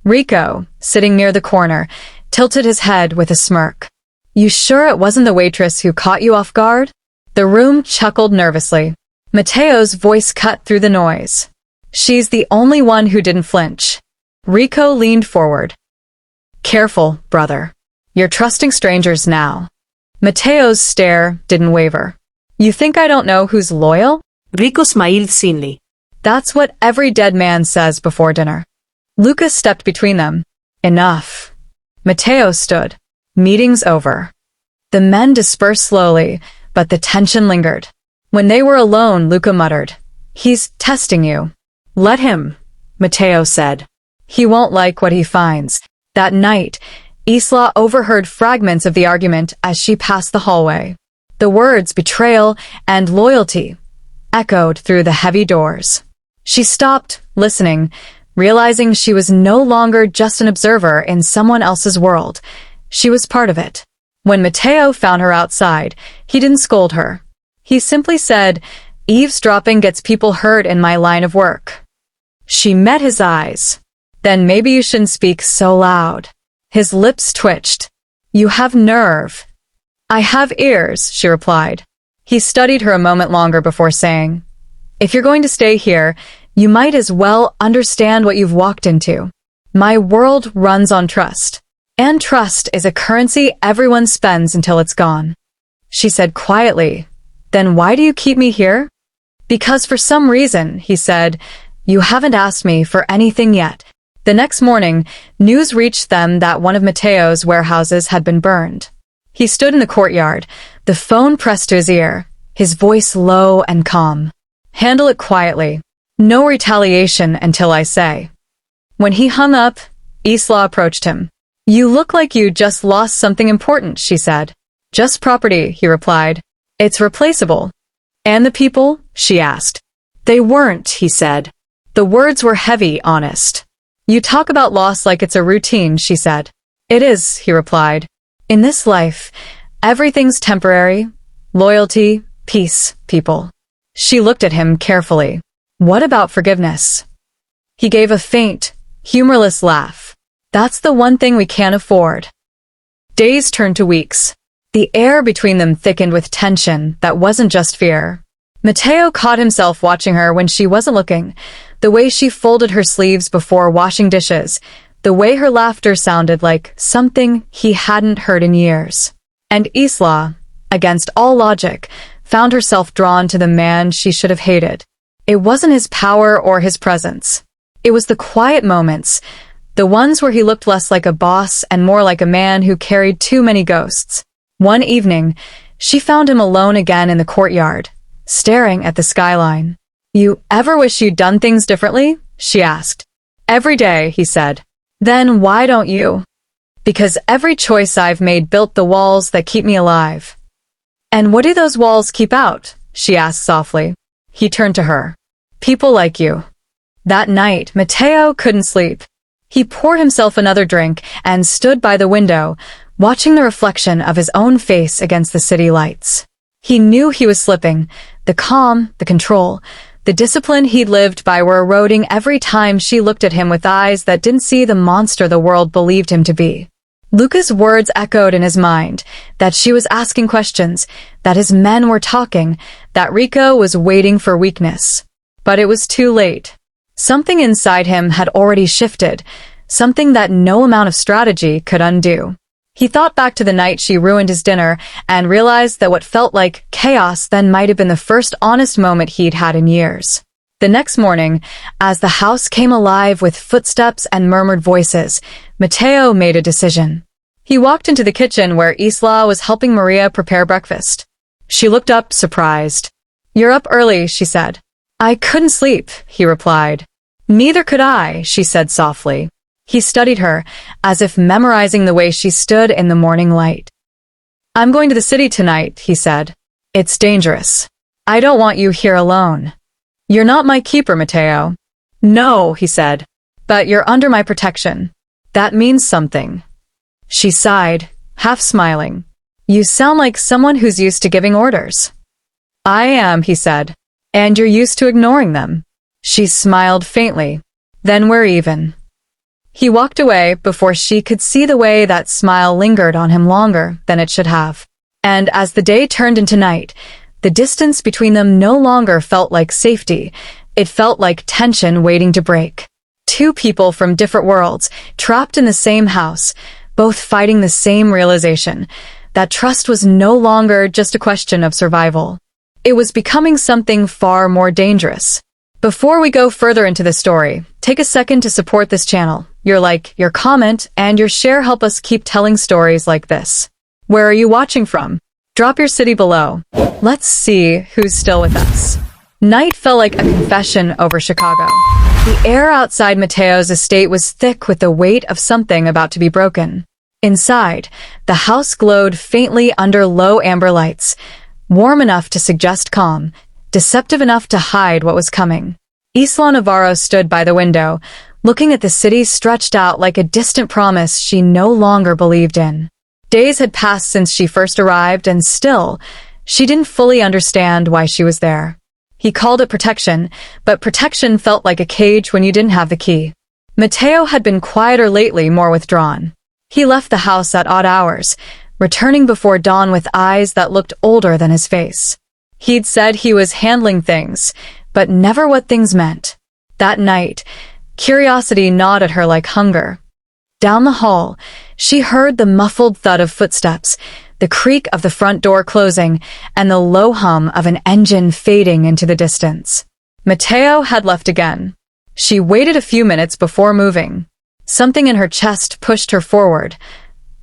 Rico, sitting near the corner, tilted his head with a smirk. "You sure it wasn't the waitress who caught you off guard?" The room chuckled nervously. Matteo's voice cut through the noise. "She's the only one who didn't flinch." Rico leaned forward. "Careful, brother. You're trusting strangers now." Matteo's stare didn't waver. "You think I don't know who's loyal?" Rico smiled thinly. "That's what every dead man says before dinner." Luca stepped between them. "Enough." Matteo stood. "Meeting's over." The men dispersed slowly, but the tension lingered. When they were alone, Luca muttered, "He's testing you." "Let him," Matteo said. "He won't like what he finds." That night, Isla overheard fragments of the argument as she passed the hallway. The words betrayal and loyalty echoed through the heavy doors. She stopped, listening, realizing she was no longer just an observer in someone else's world. She was part of it. When Matteo found her outside, he didn't scold her. He simply said, "Eavesdropping gets people hurt in my line of work." She met his eyes. "Then maybe you shouldn't speak so loud." His lips twitched. "You have nerve." "I have ears," she replied. He studied her a moment longer before saying, "If you're going to stay here, you might as well understand what you've walked into. My world runs on trust. And trust is a currency everyone spends until it's gone." She said quietly, "Then why do you keep me here?" "Because for some reason," he said, "you haven't asked me for anything yet." The next morning, news reached them that one of Matteo's warehouses had been burned. He stood in the courtyard, the phone pressed to his ear, his voice low and calm. "Handle it quietly. No retaliation until I say." When he hung up, Isla approached him. "You look like you just lost something important," she said. "Just property," he replied. "It's replaceable." "And the people?" she asked. "They weren't," he said. The words were heavy, honest. "You talk about loss like it's a routine," she said. "It is," he replied. "In this life, everything's temporary. Loyalty, peace, people." She looked at him carefully. "What about forgiveness?" He gave a faint, humorless laugh. "That's the one thing we can't afford." Days turned to weeks. The air between them thickened with tension that wasn't just fear. Matteo caught himself watching her when she wasn't looking, the way she folded her sleeves before washing dishes, the way her laughter sounded like something he hadn't heard in years. And Isla, against all logic, found herself drawn to the man she should have hated. It wasn't his power or his presence. It was the quiet moments, the ones where he looked less like a boss and more like a man who carried too many ghosts. One evening, she found him alone again in the courtyard, staring at the skyline. "You ever wish you'd done things differently?" she asked. "Every day," he said. "Then why don't you?" "Because every choice I've made built the walls that keep me alive." "And what do those walls keep out?" she asked softly. He turned to her. "People like you." That night, Matteo couldn't sleep. He poured himself another drink and stood by the window, watching the reflection of his own face against the city lights. He knew he was slipping. The calm, the control, the discipline he'd lived by were eroding every time she looked at him with eyes that didn't see the monster the world believed him to be. Luca's words echoed in his mind, that she was asking questions, that his men were talking, that Rico was waiting for weakness. But it was too late. Something inside him had already shifted, something that no amount of strategy could undo. He thought back to the night she ruined his dinner and realized that what felt like chaos then might have been the first honest moment he'd had in years. The next morning, as the house came alive with footsteps and murmured voices, Matteo made a decision. He walked into the kitchen where Isla was helping Maria prepare breakfast. She looked up, surprised. "You're up early," she said. "I couldn't sleep," he replied. "Neither could I," she said softly. He studied her, as if memorizing the way she stood in the morning light. "I'm going to the city tonight," he said. It's dangerous. I don't want you here alone. You're not my keeper, Matteo. No, he said. But you're under my protection. That means something. She sighed, half smiling. You sound like someone who's used to giving orders. I am, he said. And you're used to ignoring them. She smiled faintly. Then we're even. He walked away before she could see the way that smile lingered on him longer than it should have. And as the day turned into night, the distance between them no longer felt like safety. It felt like tension waiting to break. Two people from different worlds, trapped in the same house, both fighting the same realization, that trust was no longer just a question of survival. It was becoming something far more dangerous. Before we go further into the story, take a second to support this channel. Your like, your comment, and your share help us keep telling stories like this. Where are you watching from? Drop your city below. Let's see who's still with us. Night felt like a confession over Chicago. The air outside Matteo's estate was thick with the weight of something about to be broken. Inside, the house glowed faintly under low amber lights, warm enough to suggest calm, deceptive enough to hide what was coming. Isla Navarro stood by the window, looking at the city stretched out like a distant promise she no longer believed in. Days had passed since she first arrived, and still, she didn't fully understand why she was there. He called it protection, but protection felt like a cage when you didn't have the key. Matteo had been quieter lately, more withdrawn. He left the house at odd hours, returning before dawn with eyes that looked older than his face. He'd said he was handling things, but never what things meant. That night, curiosity gnawed at her like hunger. Down the hall, she heard the muffled thud of footsteps, the creak of the front door closing, and the low hum of an engine fading into the distance. Matteo had left again. She waited a few minutes before moving. Something in her chest pushed her forward,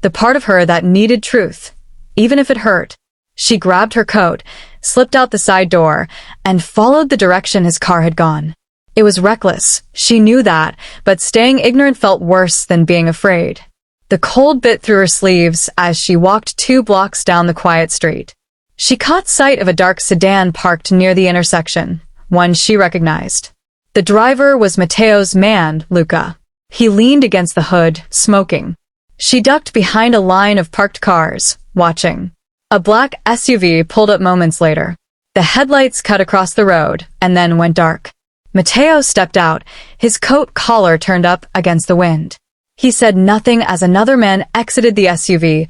the part of her that needed truth, even if it hurt. She grabbed her coat, slipped out the side door, and followed the direction his car had gone. It was reckless, she knew that, but staying ignorant felt worse than being afraid. The cold bit through her sleeves as she walked 2 blocks down the quiet street. She caught sight of a dark sedan parked near the intersection, one she recognized. The driver was Matteo's man, Luca. He leaned against the hood, smoking. She ducked behind a line of parked cars, watching. A black SUV pulled up moments later. The headlights cut across the road and then went dark. Matteo stepped out, his coat collar turned up against the wind. He said nothing as another man exited the SUV,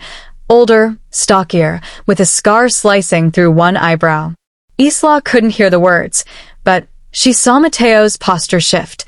older, stockier, with a scar slicing through one eyebrow. Isla couldn't hear the words, but she saw Matteo's posture shift.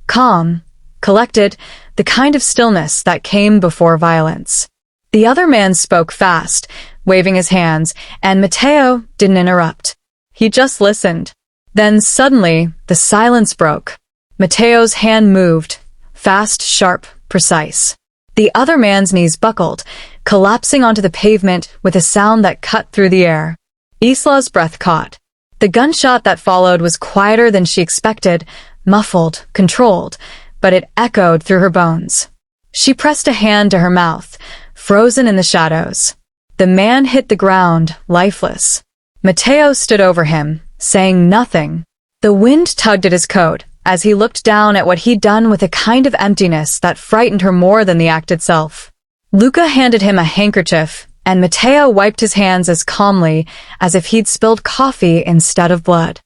Calm, collected, the kind of stillness that came before violence. The other man spoke fast, waving his hands, and Matteo didn't interrupt. He just listened. Then suddenly, the silence broke. Matteo's hand moved, fast, sharp, precise. The other man's knees buckled, collapsing onto the pavement with a sound that cut through the air. Isla's breath caught. The gunshot that followed was quieter than she expected, muffled, controlled, but it echoed through her bones. She pressed a hand to her mouth, frozen in the shadows. The man hit the ground, lifeless. Matteo stood over him, saying nothing. The wind tugged at his coat as he looked down at what he'd done with a kind of emptiness that frightened her more than the act itself. Luca handed him a handkerchief, and Matteo wiped his hands as calmly as if he'd spilled coffee instead of blood.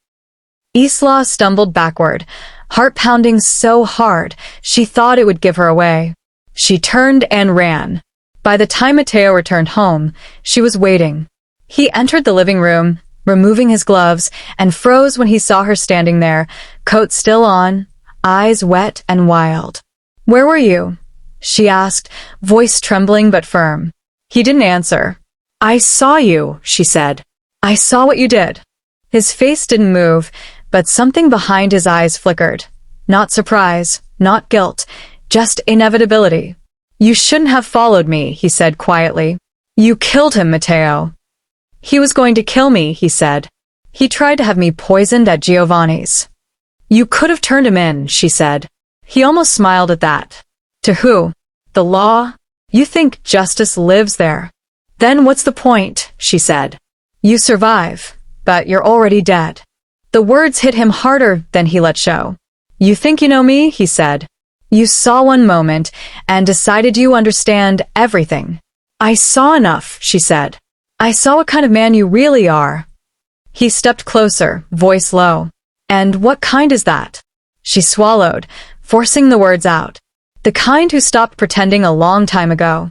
Isla stumbled backward, heart pounding so hard she thought it would give her away. She turned and ran. By the time Matteo returned home, she was waiting. He entered the living room, removing his gloves, and froze when he saw her standing there, coat still on, eyes wet and wild. "Where were you?" she asked, voice trembling but firm. He didn't answer. "I saw you," she said. "I saw what you did." His face didn't move, but something behind his eyes flickered. Not surprise, not guilt, just inevitability. "You shouldn't have followed me," he said quietly. "You killed him, Matteo." "He was going to kill me," he said. "He tried to have me poisoned at Giovanni's." "You could have turned him in," she said. He almost smiled at that. "To who? The law? You think justice lives there?" "Then what's the point?" she said. You survive, but you're already dead. The words hit him harder than he let show. You think you know me, he said. You saw one moment and decided you understand everything. I saw enough, she said. I saw what kind of man you really are. He stepped closer, voice low. And what kind is that? She swallowed, forcing the words out. The kind who stopped pretending a long time ago.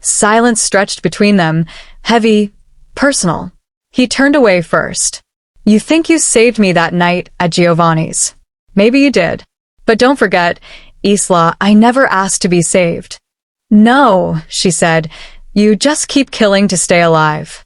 Silence stretched between them, heavy, personal. He turned away first. You think you saved me that night at Giovanni's. Maybe you did. But don't forget, Isla, I never asked to be saved. No, she said, you just keep killing to stay alive.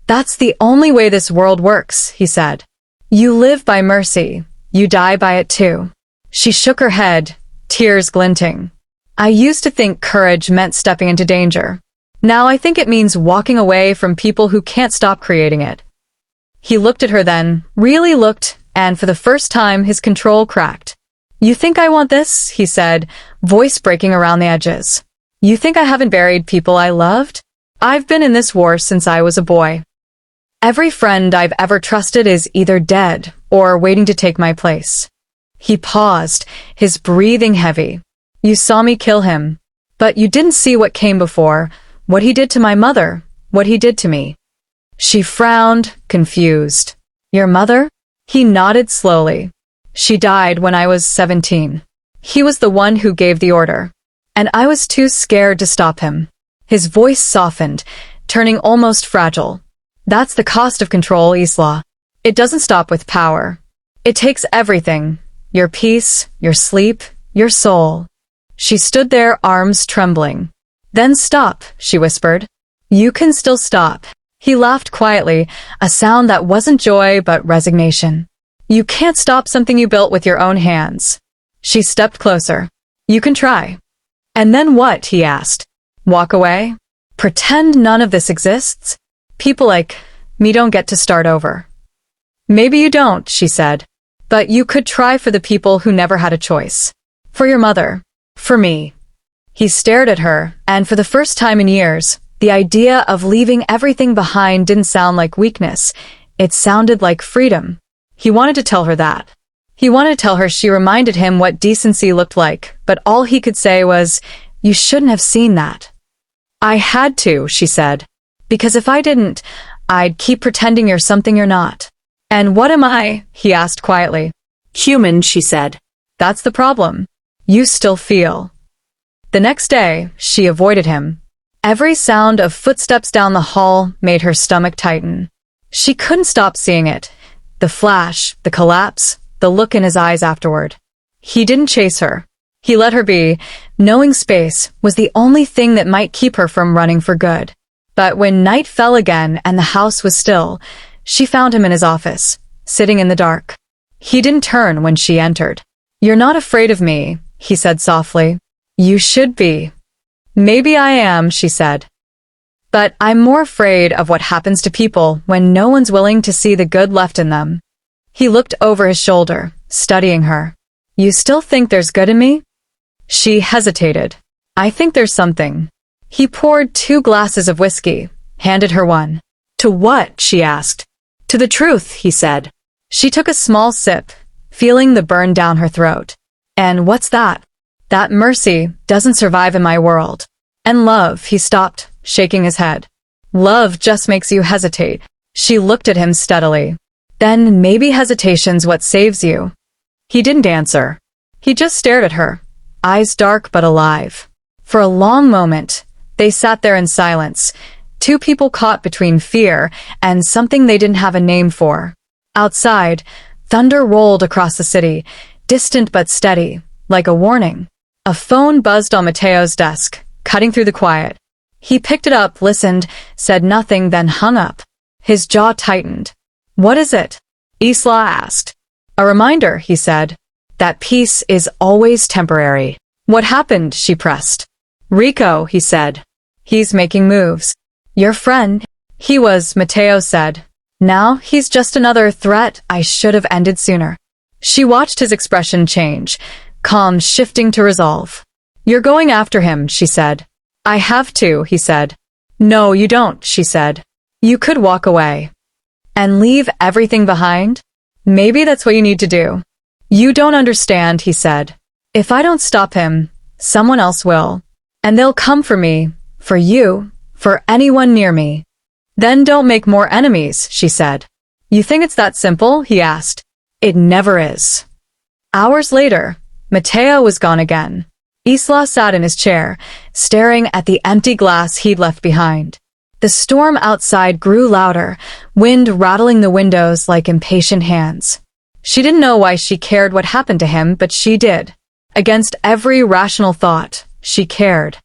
That's the only way this world works, he said. You live by mercy, you die by it too. She shook her head, tears glinting. I used to think courage meant stepping into danger. Now I think it means walking away from people who can't stop creating it. He looked at her then, really looked, and for the first time his control cracked. You think I want this? He said, voice breaking around the edges. You think I haven't buried people I loved? I've been in this war since I was a boy. Every friend I've ever trusted is either dead or waiting to take my place. He paused, his breathing heavy. You saw me kill him, but you didn't see what came before, what he did to my mother, what he did to me. She frowned, confused. Your mother? He nodded slowly. She died when I was 17. He was the one who gave the order, and I was too scared to stop him. His voice softened, turning almost fragile. That's the cost of control, Isla. It doesn't stop with power. It takes everything. Your peace, your sleep, your soul. She stood there, arms trembling. Then stop, she whispered. You can still stop. He laughed quietly, a sound that wasn't joy but resignation. You can't stop something you built with your own hands. She stepped closer. You can try. And then what? He asked. Walk away? Pretend none of this exists? People like me don't get to start over. Maybe you don't, she said. But you could try for the people who never had a choice. For your mother. For me. He stared at her, and for the first time in years, the idea of leaving everything behind didn't sound like weakness. It sounded like freedom. He wanted to tell her that. He wanted to tell her she reminded him what decency looked like, but all he could say was, you shouldn't have seen that. I had to, she said. Because if I didn't, I'd keep pretending you're something you're not. And what am I? He asked quietly. Human, she said. That's the problem. You still feel. The next day, she avoided him. Every sound of footsteps down the hall made her stomach tighten. She couldn't stop seeing it. The flash, the collapse, the look in his eyes afterward. He didn't chase her. He let her be, knowing space was the only thing that might keep her from running for good. But when night fell again and the house was still, she found him in his office, sitting in the dark. He didn't turn when she entered. You're not afraid of me, he said softly. You should be. Maybe I am, she said. But I'm more afraid of what happens to people when no one's willing to see the good left in them. He looked over his shoulder, studying her. You still think there's good in me? She hesitated. I think there's something. He poured 2 glasses of whiskey, handed her one. To what? She asked. To the truth, he said. She took a small sip, feeling the burn down her throat. And what's that? That mercy doesn't survive in my world. And love, he stopped, shaking his head. Love just makes you hesitate. She looked at him steadily. Then maybe hesitation's what saves you. He didn't answer. He just stared at her, eyes dark but alive. For a long moment, they sat there in silence, 2 people caught between fear and something they didn't have a name for. Outside, thunder rolled across the city, distant but steady, like a warning. A phone buzzed on Mateo's desk, cutting through the quiet. He picked it up, listened, said nothing, then hung up. His jaw tightened. What is it? Isla asked. A reminder, he said, that peace is always temporary. What happened? She pressed. Rico, he said. He's making moves. Your friend? He was, Mateo said. Now he's just another threat I should have ended sooner. She watched his expression change, calm shifting to resolve. You're going after him, she said. I have to, he said. No, you don't, she said. You could walk away. And leave everything behind? Maybe that's what you need to do. You don't understand, he said. If I don't stop him, someone else will. And they'll come for me, for you, for anyone near me. Then don't make more enemies, she said. You think it's that simple? He asked. It never is. Hours later, Mateo was gone again. Isla sat in his chair, staring at the empty glass he'd left behind. The storm outside grew louder, wind rattling the windows like impatient hands. She didn't know why she cared what happened to him, but she did. Against every rational thought, she cared.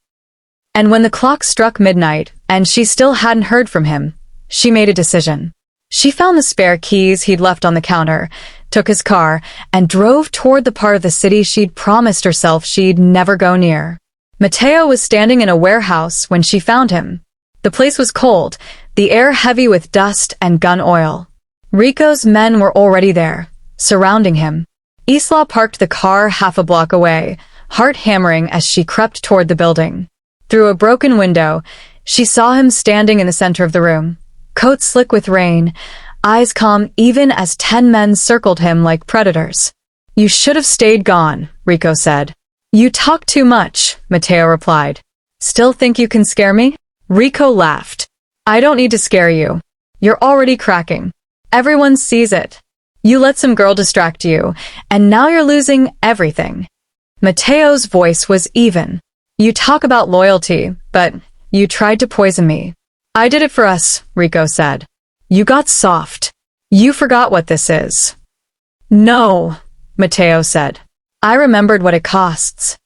And when the clock struck midnight, and she still hadn't heard from him, she made a decision. She found the spare keys he'd left on the counter, took his car, and drove toward the part of the city she'd promised herself she'd never go near. Mateo was standing in a warehouse when she found him. The place was cold, the air heavy with dust and gun oil. Rico's men were already there, surrounding him. Isla parked the car half a block away, heart hammering as she crept toward the building. Through a broken window, she saw him standing in the center of the room, coat slick with rain, eyes calm even as 10 men circled him like predators. You should have stayed gone, Rico said. You talk too much, Mateo replied. Still think you can scare me? Rico laughed. I don't need to scare you. You're already cracking. Everyone sees it. You let some girl distract you, and now you're losing everything. Mateo's voice was even. You talk about loyalty, but you tried to poison me. I did it for us, Rico said. You got soft. You forgot what this is. No, Mateo said. I remembered what it costs.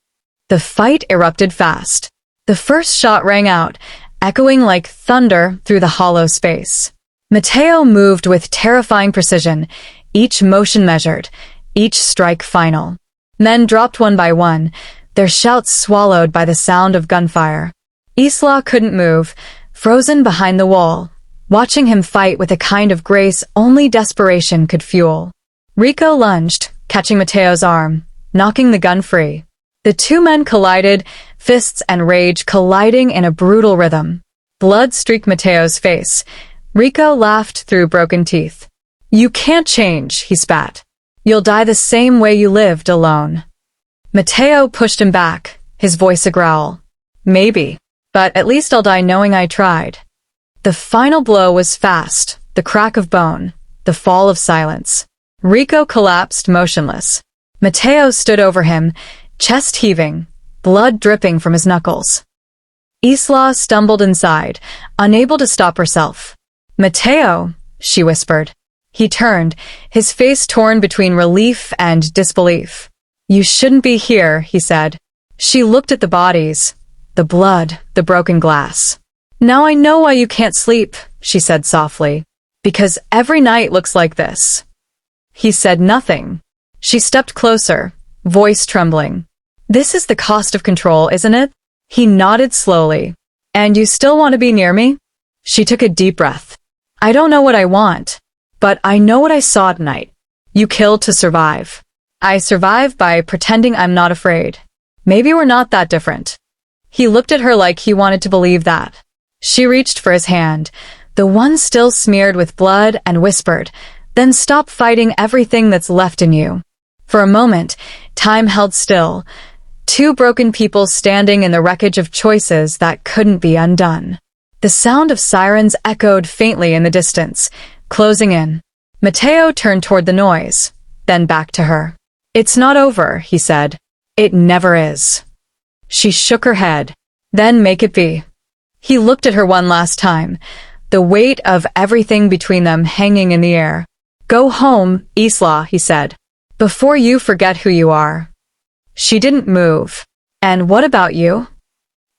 The fight erupted fast. The first shot rang out, echoing like thunder through the hollow space. Mateo moved with terrifying precision, each motion measured, each strike final. Men dropped one by one, their shouts swallowed by the sound of gunfire. Isla couldn't move, frozen behind the wall, watching him fight with a kind of grace only desperation could fuel. Rico lunged, catching Mateo's arm, knocking the gun free. The two men collided, fists and rage colliding in a brutal rhythm. Blood streaked Mateo's face. Rico laughed through broken teeth. You can't change, he spat. You'll die the same way you lived, alone. Mateo pushed him back, his voice a growl. Maybe, but at least I'll die knowing I tried. The final blow was fast, the crack of bone, the fall of silence. Rico collapsed motionless. Mateo stood over him, chest heaving, blood dripping from his knuckles. Isla stumbled inside, unable to stop herself. Mateo, she whispered. He turned, his face torn between relief and disbelief. You shouldn't be here, he said. She looked at the bodies, the blood, the broken glass. Now I know why you can't sleep, she said softly. Because every night looks like this. He said nothing. She stepped closer, voice trembling. This is the cost of control, isn't it? He nodded slowly. And you still want to be near me? She took a deep breath. I don't know what I want, but I know what I saw at night. You killed to survive. I survive by pretending I'm not afraid. Maybe we're not that different. He looked at her like he wanted to believe that. She reached for his hand, the one still smeared with blood, and whispered, Then stop fighting everything that's left in you. For a moment, time held still. Two broken people standing in the wreckage of choices that couldn't be undone. The sound of sirens echoed faintly in the distance, closing in. Mateo turned toward the noise, then back to her. It's not over, he said. It never is. She shook her head. Then make it be. He looked at her one last time, the weight of everything between them hanging in the air. Go home, Isla, he said, before you forget who you are. She didn't move. And what about you?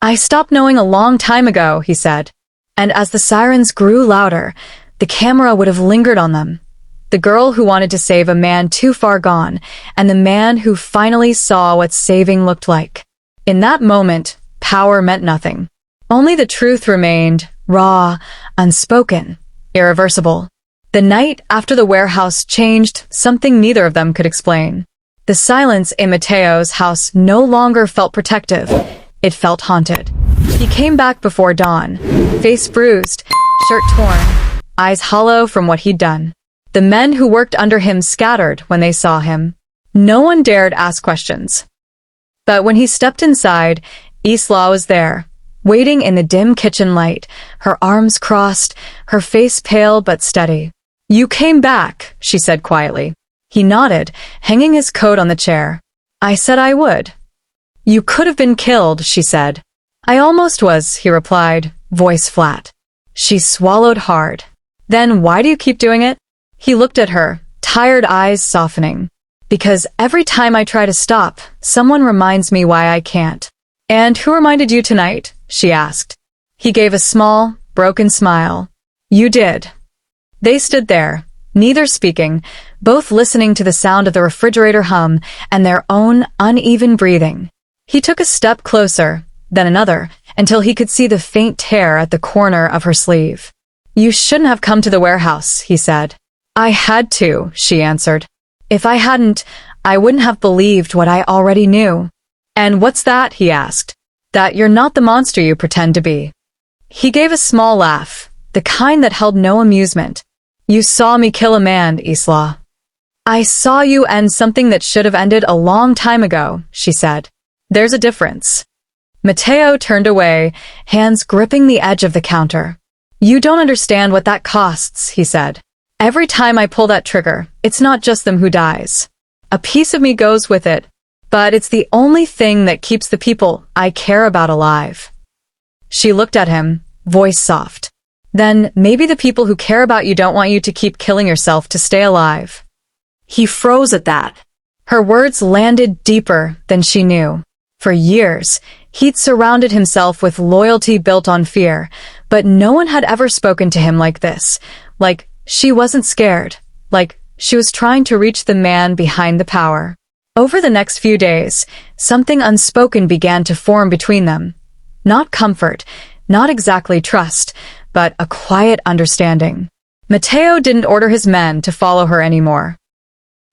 I stopped knowing a long time ago, he said. And as the sirens grew louder, the camera would have lingered on them. The girl who wanted to save a man too far gone, and the man who finally saw what saving looked like. In that moment, power meant nothing. Only the truth remained, raw, unspoken, irreversible. The night after the warehouse changed something neither of them could explain. The silence in Mateo's house no longer felt protective. It felt haunted. He came back before dawn, face bruised, shirt torn, eyes hollow from what he'd done. The men who worked under him scattered when they saw him. No one dared ask questions. But when he stepped inside, Isla was there, waiting in the dim kitchen light, her arms crossed, her face pale but steady. "You came back," she said quietly. He nodded, hanging his coat on the chair. "I said I would." "You could have been killed," she said. "I almost was," he replied, voice flat. She swallowed hard. "Then why do you keep doing it?" He looked at her, tired eyes softening. "Because every time I try to stop, someone reminds me why I can't." "And who reminded you tonight?" she asked. He gave a small, broken smile. "You did." They stood there, neither speaking, both listening to the sound of the refrigerator hum and their own uneven breathing. He took a step closer, then another, until he could see the faint tear at the corner of her sleeve. "You shouldn't have come to the warehouse," he said. "I had to," she answered. "If I hadn't, I wouldn't have believed what I already knew." "And what's that?" he asked. "That you're not the monster you pretend to be." He gave a small laugh, the kind that held no amusement. "You saw me kill a man, Isla." "I saw you end something that should have ended a long time ago," she said. "There's a difference." Mateo turned away, hands gripping the edge of the counter. "You don't understand what that costs," he said. "Every time I pull that trigger, it's not just them who dies. A piece of me goes with it, but it's the only thing that keeps the people I care about alive." She looked at him, voice soft. "Then maybe the people who care about you don't want you to keep killing yourself to stay alive." He froze at that. Her words landed deeper than she knew. For years, he'd surrounded himself with loyalty built on fear, but no one had ever spoken to him like this. Like, she wasn't scared. Like, she was trying to reach the man behind the power. Over the next few days, something unspoken began to form between them. Not comfort, not exactly trust, but a quiet understanding. Mateo didn't order his men to follow her anymore.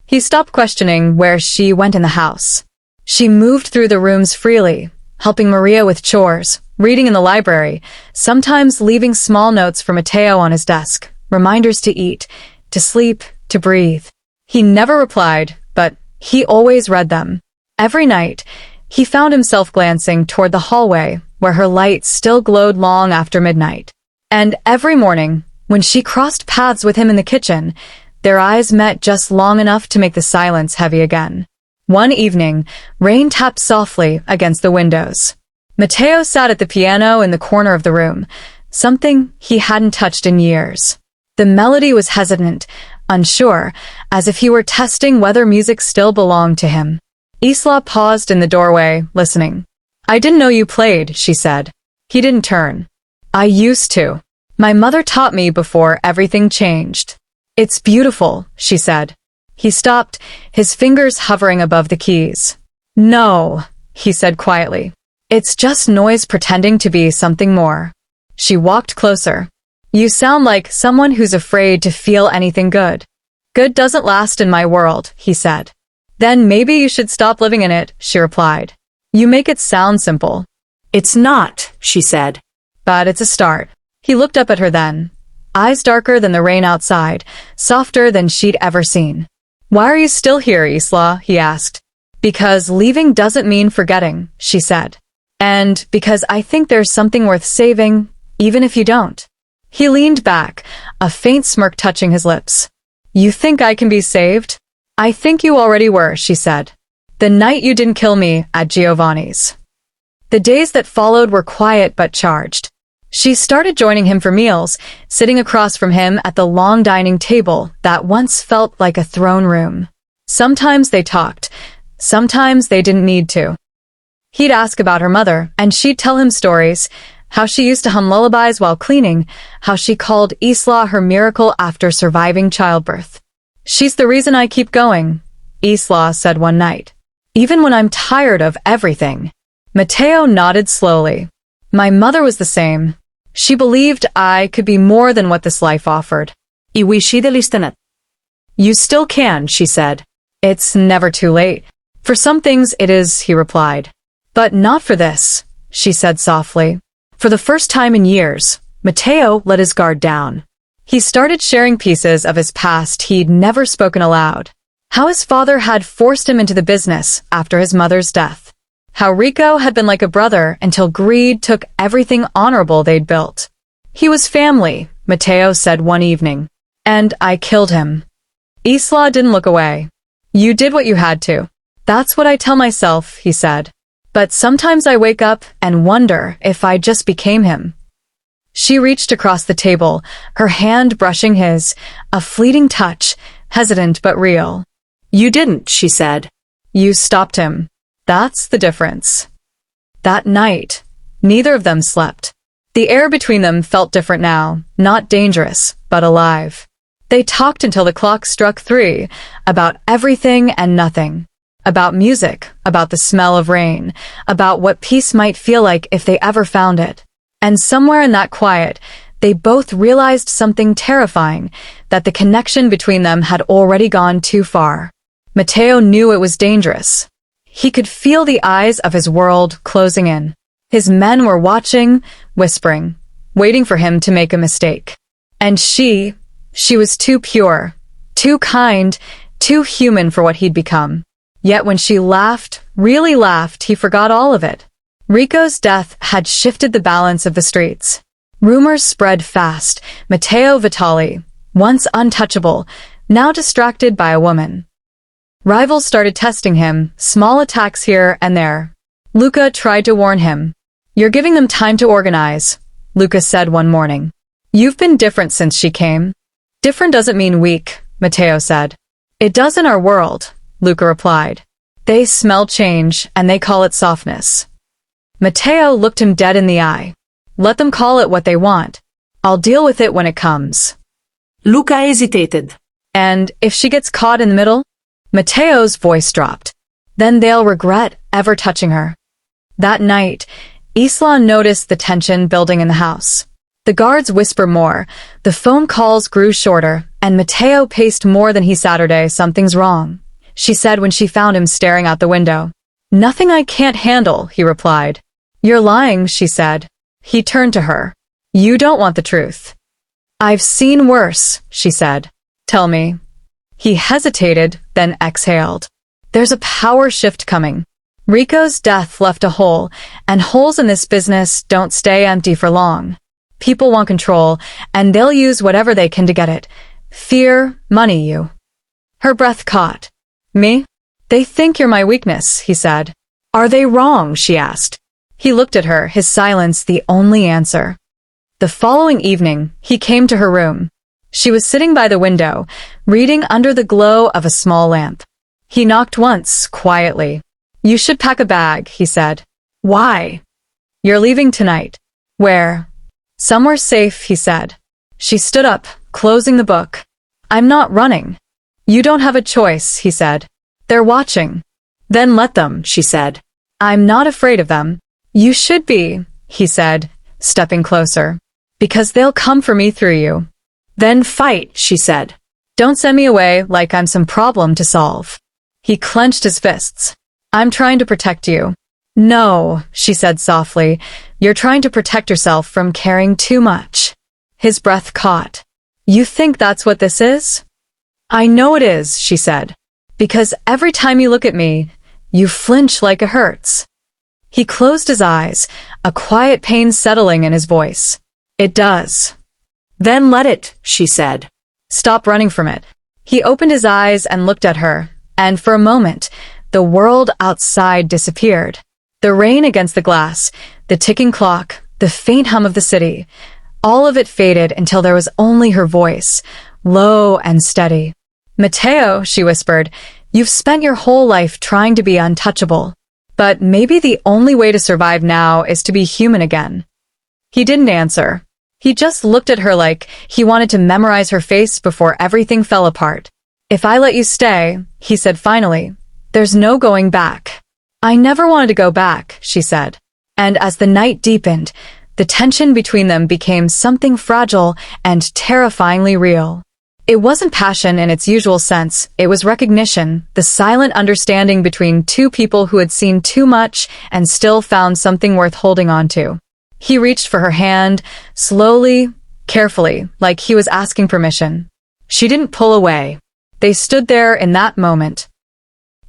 He stopped questioning where she went in the house. She moved through the rooms freely, helping Maria with chores, reading in the library, sometimes leaving small notes for Mateo on his desk, reminders to eat, to sleep, to breathe. He never replied, but he always read them. Every night, he found himself glancing toward the hallway, where her light still glowed long after midnight. And every morning, when she crossed paths with him in the kitchen, their eyes met just long enough to make the silence heavy again. One evening, rain tapped softly against the windows. Mateo sat at the piano in the corner of the room, something he hadn't touched in years. The melody was hesitant, unsure, as if he were testing whether music still belonged to him. Isla paused in the doorway, listening. "I didn't know you played," she said. He didn't turn. "I used to. My mother taught me before everything changed." "It's beautiful," she said. He stopped, his fingers hovering above the keys. "No," he said quietly. "It's just noise pretending to be something more." She walked closer. "You sound like someone who's afraid to feel anything good." "Good doesn't last in my world," he said. "Then maybe you should stop living in it," she replied. "You make it sound simple." "It's not," she said. "But it's a start." He looked up at her then, eyes darker than the rain outside, softer than she'd ever seen. "Why are you still here, Isla?" he asked. "Because leaving doesn't mean forgetting," she said. "And because I think there's something worth saving, even if you don't." He leaned back, a faint smirk touching his lips. "You think I can be saved?" "I think you already were," she said. "The night you didn't kill me at Giovanni's." The days that followed were quiet but charged. She started joining him for meals, sitting across from him at the long dining table that once felt like a throne room. Sometimes they talked, sometimes they didn't need to. He'd ask about her mother, and she'd tell him stories, how she used to hum lullabies while cleaning, how she called Isla her miracle after surviving childbirth. "She's the reason I keep going," Isla said one night. "Even when I'm tired of everything." Mateo nodded slowly. "My mother was the same. She believed I could be more than what this life offered." "Y wishi de listenet." "You still can," she said. "It's never too late." "For some things it is," he replied. "But not for this," she said softly. For the first time in years, Mateo let his guard down. He started sharing pieces of his past he'd never spoken aloud. How his father had forced him into the business after his mother's death. How Rico had been like a brother until greed took everything honorable they'd built. He was family, Mateo said one evening. And I killed him. Isla didn't look away. You did what you had to. That's what I tell myself, he said. But sometimes I wake up and wonder if I just became him. She reached across the table, her hand brushing his, a fleeting touch, hesitant but real. You didn't, she said. You stopped him. That's the difference. That night, neither of them slept. The air between them felt different now, not dangerous, but alive. They talked until the clock struck 3, about everything and nothing. About music, about the smell of rain, about what peace might feel like if they ever found it. And somewhere in that quiet, they both realized something terrifying, that the connection between them had already gone too far. Mateo knew it was dangerous. He could feel the eyes of his world closing in. His men were watching, whispering, waiting for him to make a mistake. And she was too pure, too kind, too human for what he'd become. Yet when she laughed, really laughed, he forgot all of it. Rico's death had shifted the balance of the streets. Rumors spread fast. Matteo Vitali, once untouchable, now distracted by a woman. Rivals started testing him, small attacks here and there. Luca tried to warn him. You're giving them time to organize, Luca said one morning. You've been different since she came. Different doesn't mean weak, Matteo said. It does in our world, Luca replied. They smell change, and they call it softness. Matteo looked him dead in the eye. Let them call it what they want. I'll deal with it when it comes. Luca hesitated. And if she gets caught in the middle? Matteo's voice dropped. Then they'll regret ever touching her. That night, Isla noticed the tension building in the house. The guards whispered more, the phone calls grew shorter, and Matteo paced more than he Saturday. Something's wrong, she said when she found him staring out the window. Nothing I can't handle, he replied. You're lying, she said. He turned to her. You don't want the truth. I've seen worse, she said. Tell me. He hesitated, then exhaled. There's a power shift coming. Rico's death left a hole, and holes in this business don't stay empty for long. People want control, and they'll use whatever they can to get it. Fear, money, you. Her breath caught. Me? They think you're my weakness, he said. Are they wrong, she asked. He looked at her, his silence the only answer. The following evening, he came to her room. She was sitting by the window, reading under the glow of a small lamp. He knocked once, quietly. You should pack a bag, he said. Why? You're leaving tonight. Where? Somewhere safe, he said. She stood up, closing the book. I'm not running. You don't have a choice, he said. They're watching. Then let them, she said. I'm not afraid of them. You should be, he said, stepping closer. Because they'll come for me through you. Then fight, she said. Don't send me away like I'm some problem to solve. He clenched his fists. I'm trying to protect you. No, she said softly. You're trying to protect yourself from caring too much. His breath caught. You think that's what this is? I know it is, she said. Because every time you look at me, you flinch like it hurts. He closed his eyes, a quiet pain settling in his voice. It does. Then let it, she said. Stop running from it. He opened his eyes and looked at her, and for a moment, the world outside disappeared. The rain against the glass, the ticking clock, the faint hum of the city, all of it faded until there was only her voice, low and steady. Matteo, she whispered, you've spent your whole life trying to be untouchable. But maybe the only way to survive now is to be human again. He didn't answer. He just looked at her like he wanted to memorize her face before everything fell apart. If I let you stay, he said finally, there's no going back. I never wanted to go back, she said. And as the night deepened, the tension between them became something fragile and terrifyingly real. It wasn't passion in its usual sense, it was recognition, the silent understanding between two people who had seen too much and still found something worth holding on to. He reached for her hand, slowly, carefully, like he was asking permission. She didn't pull away. They stood there in that moment.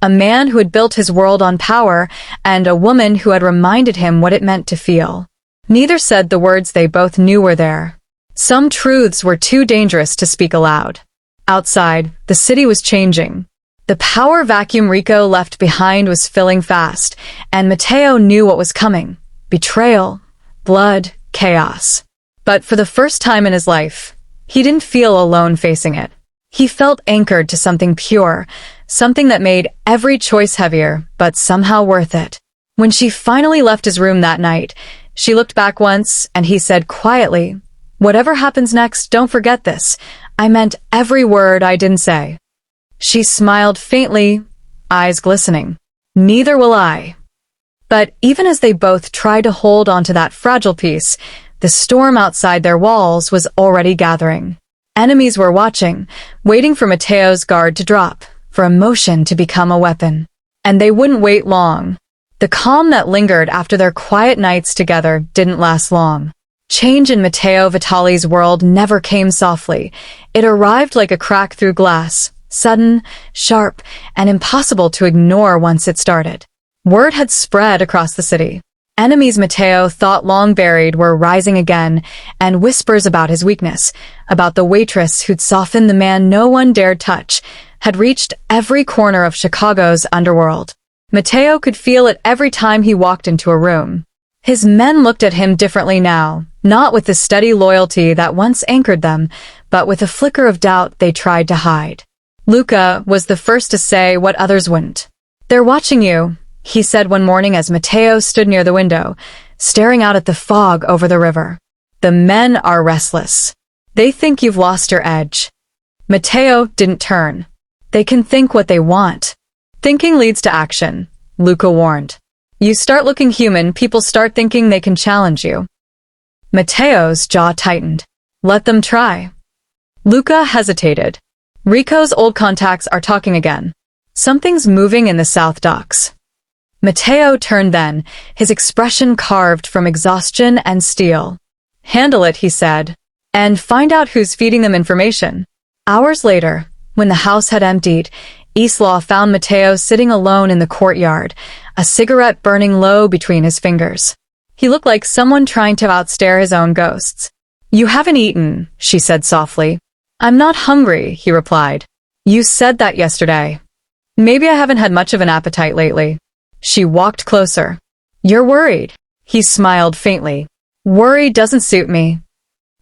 A man who had built his world on power, and a woman who had reminded him what it meant to feel. Neither said the words they both knew were there. Some truths were too dangerous to speak aloud. Outside, the city was changing. The power vacuum Rico left behind was filling fast, and Mateo knew what was coming. Betrayal, blood, chaos. But for the first time in his life, he didn't feel alone facing it. He felt anchored to something pure, something that made every choice heavier, but somehow worth it. When she finally left his room that night, she looked back once, and he said quietly, "Whatever happens next, don't forget this. I meant every word I didn't say." She smiled faintly, eyes glistening. "Neither will I." But even as they both tried to hold onto that fragile piece, the storm outside their walls was already gathering. Enemies were watching, waiting for Mateo's guard to drop, for emotion to become a weapon. And they wouldn't wait long. The calm that lingered after their quiet nights together didn't last long. Change in Matteo Vitali's world never came softly. It arrived like a crack through glass, sudden, sharp, and impossible to ignore once it started. Word had spread across the city. Enemies Matteo thought long buried were rising again, and whispers about his weakness, about the waitress who'd softened the man no one dared touch, had reached every corner of Chicago's underworld. Matteo could feel it every time he walked into a room. His men looked at him differently now, not with the steady loyalty that once anchored them, but with a flicker of doubt they tried to hide. Luca was the first to say what others wouldn't. "They're watching you," he said one morning as Matteo stood near the window, staring out at the fog over the river. "The men are restless. They think you've lost your edge." Matteo didn't turn. "They can think what they want. Thinking leads to action," Luca warned. "You start looking human, people start thinking they can challenge you." Matteo's jaw tightened. "Let them try." Luca hesitated. "Rico's old contacts are talking again. Something's moving in the South Docks." Matteo turned then, his expression carved from exhaustion and steel. "Handle it," he said, "and find out who's feeding them information." Hours later, when the house had emptied, Islaw found Matteo sitting alone in the courtyard, a cigarette burning low between his fingers. He looked like someone trying to outstare his own ghosts. "You haven't eaten," she said softly. "I'm not hungry," he replied. "You said that yesterday." "Maybe I haven't had much of an appetite lately." She walked closer. "You're worried." He smiled faintly. "Worry doesn't suit me."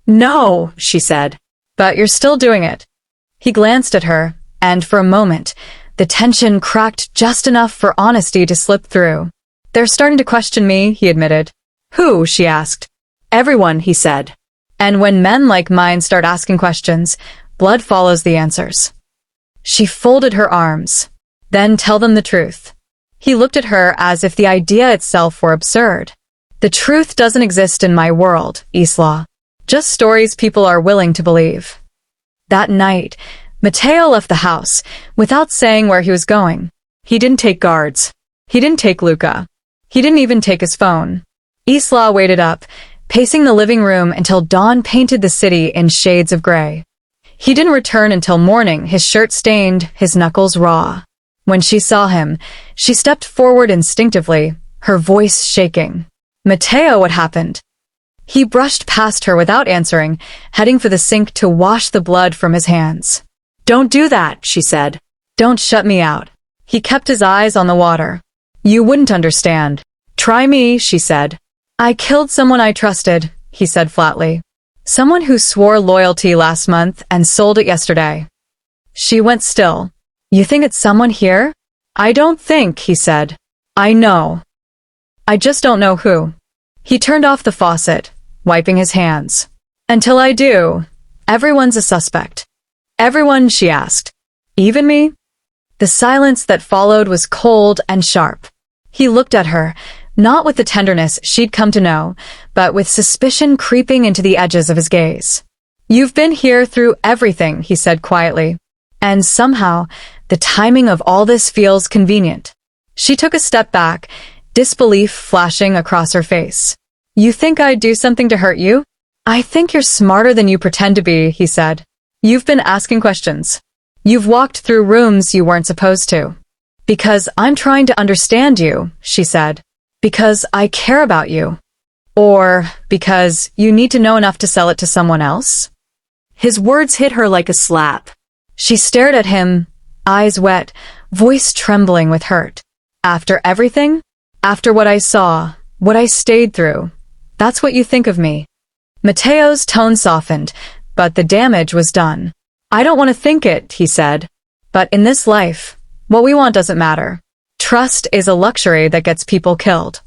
"No," she said. "But you're still doing it." He glanced at her, and for a moment, the tension cracked just enough for honesty to slip through. "They're starting to question me," he admitted. "Who?" she asked. "Everyone," he said. "And when men like mine start asking questions, blood follows the answers." She folded her arms. "Then tell them the truth." He looked at her as if the idea itself were absurd. "The truth doesn't exist in my world, Islaw. Just stories people are willing to believe." That night, Matteo left the house, without saying where he was going. He didn't take guards. He didn't take Luca. He didn't even take his phone. Islaw waited up, pacing the living room until dawn painted the city in shades of gray. He didn't return until morning, his shirt stained, his knuckles raw. When she saw him, she stepped forward instinctively, her voice shaking. "Matteo, what happened?" He brushed past her without answering, heading for the sink to wash the blood from his hands. "Don't do that," she said. "Don't shut me out." He kept his eyes on the water. "You wouldn't understand." "Try me," she said. "I killed someone I trusted," he said flatly. "Someone who swore loyalty last month and sold it yesterday." She went still. "You think it's someone here?" "I don't think," he said. "I know. I just don't know who." He turned off the faucet, wiping his hands. "Until I do, everyone's a suspect." "Everyone?" she asked. "Even me?" The silence that followed was cold and sharp. He looked at her, not with the tenderness she'd come to know, but with suspicion creeping into the edges of his gaze. "You've been here through everything," he said quietly. "And somehow, the timing of all this feels convenient." She took a step back, disbelief flashing across her face. "You think I'd do something to hurt you?" I think you're smarter than you pretend to be, he said. You've been asking questions. You've walked through rooms you weren't supposed to. Because I'm trying to understand you, she said. Because I care about you. Or because you need to know enough to sell it to someone else? His words hit her like a slap. She stared at him, eyes wet, voice trembling with hurt. After everything? After what I saw, what I stayed through. That's what you think of me. Mateo's tone softened, but the damage was done. I don't want to think it, he said. But in this life, what we want doesn't matter. Trust is a luxury that gets people killed.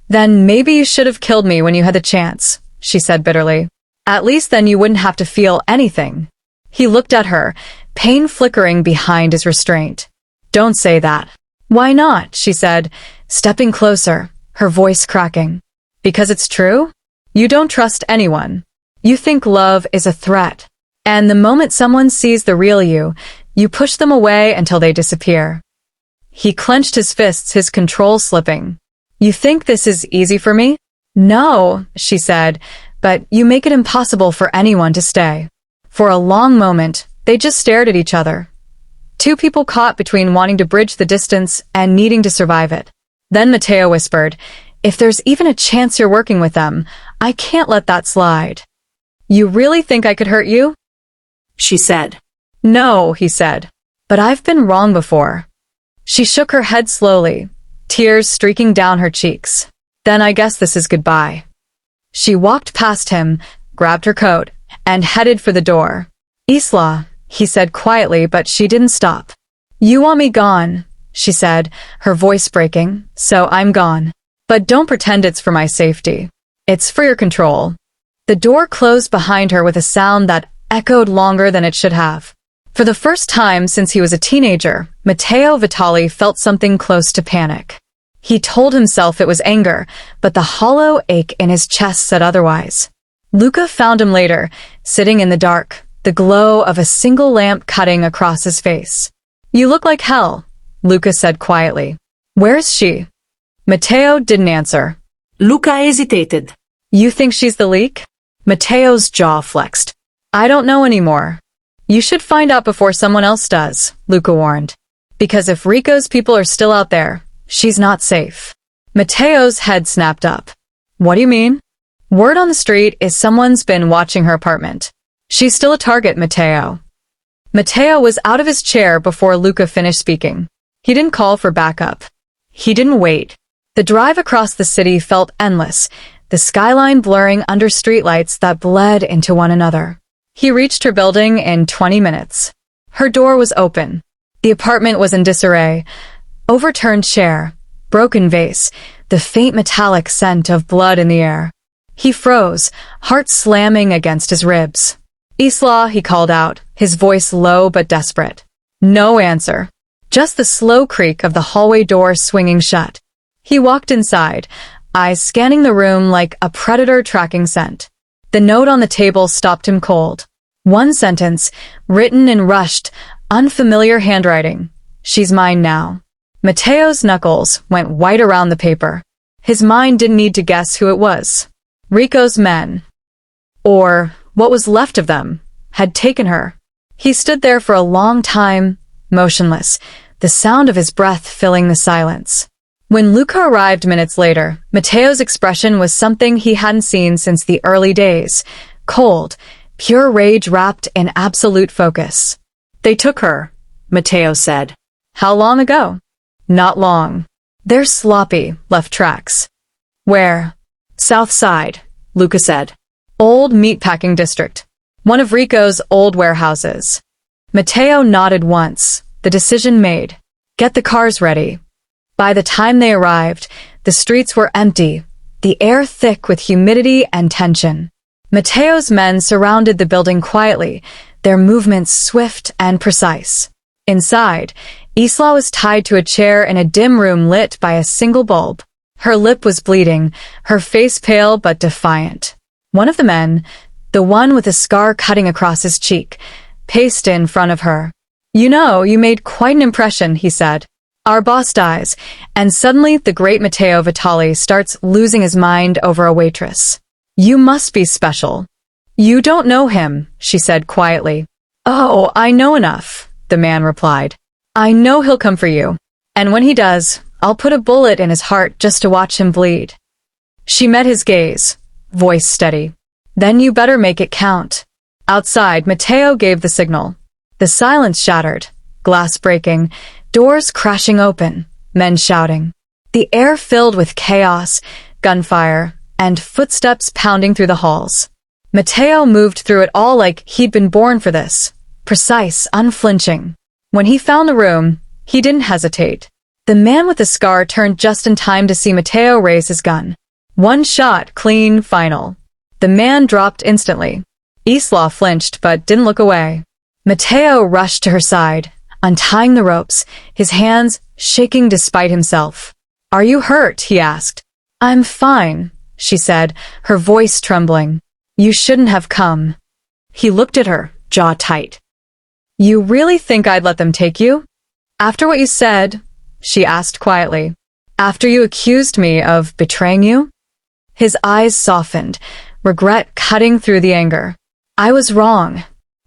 Then maybe you should have killed me when you had the chance, she said bitterly. At least then you wouldn't have to feel anything. He looked at her, pain flickering behind his restraint. Don't say that. Why not, she said, stepping closer, her voice cracking. Because it's true? You don't trust anyone. You think love is a threat. And the moment someone sees the real you, you push them away until they disappear. He clenched his fists, his control slipping. You think this is easy for me? No, she said, but you make it impossible for anyone to stay. For a long moment, they just stared at each other. Two people caught between wanting to bridge the distance and needing to survive it. Then Mateo whispered, if there's even a chance you're working with them, I can't let that slide. You really think I could hurt you? She said. No, he said. But I've been wrong before. She shook her head slowly, tears streaking down her cheeks. Then I guess this is goodbye. She walked past him, grabbed her coat, and headed for the door. Isla, he said quietly, but she didn't stop. You want me gone, she said, her voice breaking, so I'm gone. But don't pretend it's for my safety. It's for your control. The door closed behind her with a sound that echoed longer than it should have. For the first time since he was a teenager, Matteo Vitali felt something close to panic. He told himself it was anger, but the hollow ache in his chest said otherwise. Luca found him later, sitting in the dark, the glow of a single lamp cutting across his face. You look like hell, Luca said quietly. Where's she? Matteo didn't answer. Luca hesitated. You think she's the leak? Matteo's jaw flexed. I don't know anymore. You should find out before someone else does, Luca warned. Because if Rico's people are still out there, she's not safe. Matteo's head snapped up. What do you mean? Word on the street is someone's been watching her apartment. She's still a target, Matteo. Matteo was out of his chair before Luca finished speaking. He didn't call for backup. He didn't wait. The drive across the city felt endless, the skyline blurring under streetlights that bled into one another. He reached her building in 20 minutes. Her door was open. The apartment was in disarray. Overturned chair, broken vase, the faint metallic scent of blood in the air. He froze, heart slamming against his ribs. Isla, he called out, his voice low but desperate. No answer. Just the slow creak of the hallway door swinging shut. He walked inside, eyes scanning the room like a predator tracking scent. The note on the table stopped him cold. One sentence, written in rushed, unfamiliar handwriting. She's mine now. Matteo's knuckles went white around the paper. His mind didn't need to guess who it was. Rico's men, or what was left of them, had taken her. He stood there for a long time, motionless, the sound of his breath filling the silence. When Luca arrived minutes later, Matteo's expression was something he hadn't seen since the early days. Cold, pure rage wrapped in absolute focus. They took her, Matteo said. How long ago? Not long. They're sloppy, left tracks. Where? South Side, Luca said. Old meatpacking district. One of Rico's old warehouses. Matteo nodded once, the decision made. Get the cars ready. By the time they arrived, the streets were empty, the air thick with humidity and tension. Matteo's men surrounded the building quietly, their movements swift and precise. Inside, Isla was tied to a chair in a dim room lit by a single bulb. Her lip was bleeding, her face pale but defiant. One of the men, the one with a scar cutting across his cheek, paced in front of her. You know, you made quite an impression, he said. Our boss dies, and suddenly the great Matteo Vitali starts losing his mind over a waitress. You must be special. You don't know him, she said quietly. Oh, I know enough, the man replied. I know he'll come for you. And when he does, I'll put a bullet in his heart just to watch him bleed. She met his gaze, voice steady. Then you better make it count. Outside, Mateo gave the signal. The silence shattered, glass breaking, doors crashing open, men shouting. The air filled with chaos, gunfire, and footsteps pounding through the halls. Mateo moved through it all like he'd been born for this, precise, unflinching. When he found the room, he didn't hesitate. The man with the scar turned just in time to see Mateo raise his gun. One shot, clean, final. The man dropped instantly. Isla flinched but didn't look away. Mateo rushed to her side, untying the ropes, his hands shaking despite himself. Are you hurt? He asked. I'm fine, she said, her voice trembling. You shouldn't have come. He looked at her, jaw tight. You really think I'd let them take you? After what you said, she asked quietly. After you accused me of betraying you? His eyes softened, regret cutting through the anger. I was wrong.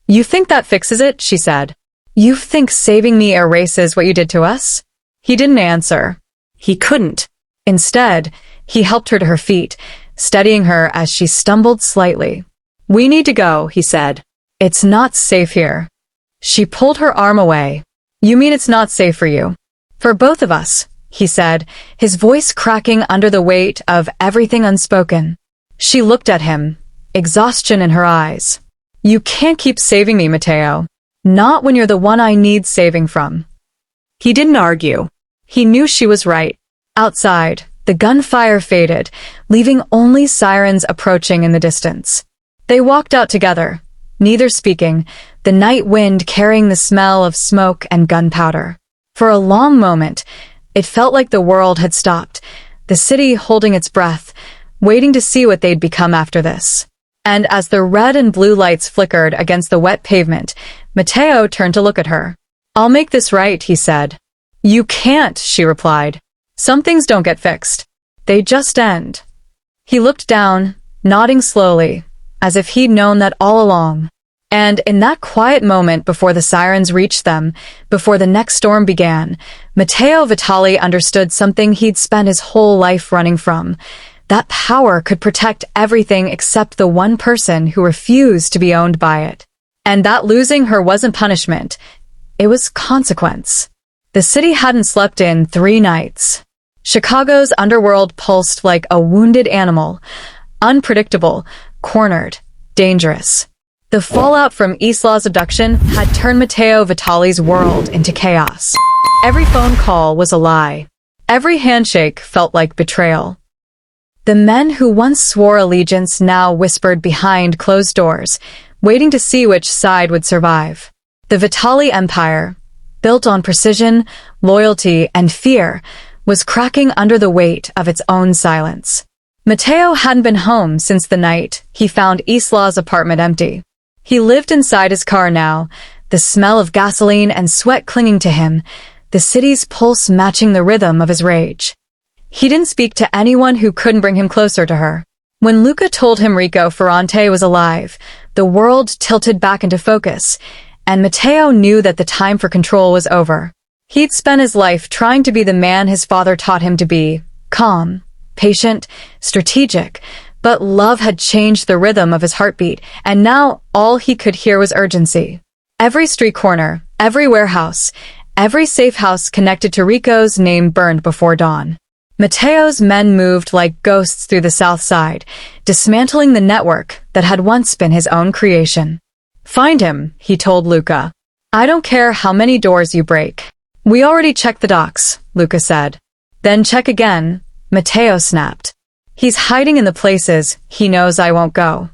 You think that fixes it? She said. You think saving me erases what you did to us? He didn't answer. He couldn't. Instead, he helped her to her feet, steadying her as she stumbled slightly. We need to go, he said. It's not safe here. She pulled her arm away. You mean it's not safe for you? For both of us, he said, his voice cracking under the weight of everything unspoken. She looked at him, exhaustion in her eyes. You can't keep saving me, Mateo. Not when you're the one I need saving from. He didn't argue. He knew she was right. Outside, the gunfire faded, leaving only sirens approaching in the distance. They walked out together, neither speaking, the night wind carrying the smell of smoke and gunpowder. For a long moment, it felt like the world had stopped, the city holding its breath, waiting to see what they'd become after this. And as the red and blue lights flickered against the wet pavement, Mateo turned to look at her. I'll make this right, he said. You can't, she replied. Some things don't get fixed. They just end. He looked down, nodding slowly, as if he'd known that all along. And in that quiet moment before the sirens reached them, before the next storm began, Matteo Vitali understood something he'd spent his whole life running from. That power could protect everything except the one person who refused to be owned by it. And that losing her wasn't punishment. It was consequence. The city hadn't slept in 3 nights. Chicago's underworld pulsed like a wounded animal, unpredictable, cornered, dangerous. The fallout from Isla's abduction had turned Matteo Vitali's world into chaos. Every phone call was a lie. Every handshake felt like betrayal. The men who once swore allegiance now whispered behind closed doors, waiting to see which side would survive. The Vitali empire, built on precision, loyalty, and fear, was cracking under the weight of its own silence. Matteo hadn't been home since the night he found Isla's apartment empty. He lived inside his car now, the smell of gasoline and sweat clinging to him, the city's pulse matching the rhythm of his rage. He didn't speak to anyone who couldn't bring him closer to her. When Luca told him Rico Ferrante was alive, the world tilted back into focus, and Matteo knew that the time for control was over. He'd spent his life trying to be the man his father taught him to be, calm, patient, strategic, but love had changed the rhythm of his heartbeat, and now all he could hear was urgency. Every street corner, every warehouse, every safe house connected to Rico's name burned before dawn. Matteo's men moved like ghosts through the south side, dismantling the network that had once been his own creation. Find him, he told Luca. I don't care how many doors you break. We already checked the docks, Luca said. Then check again, Matteo snapped. He's hiding in the places he knows I won't go.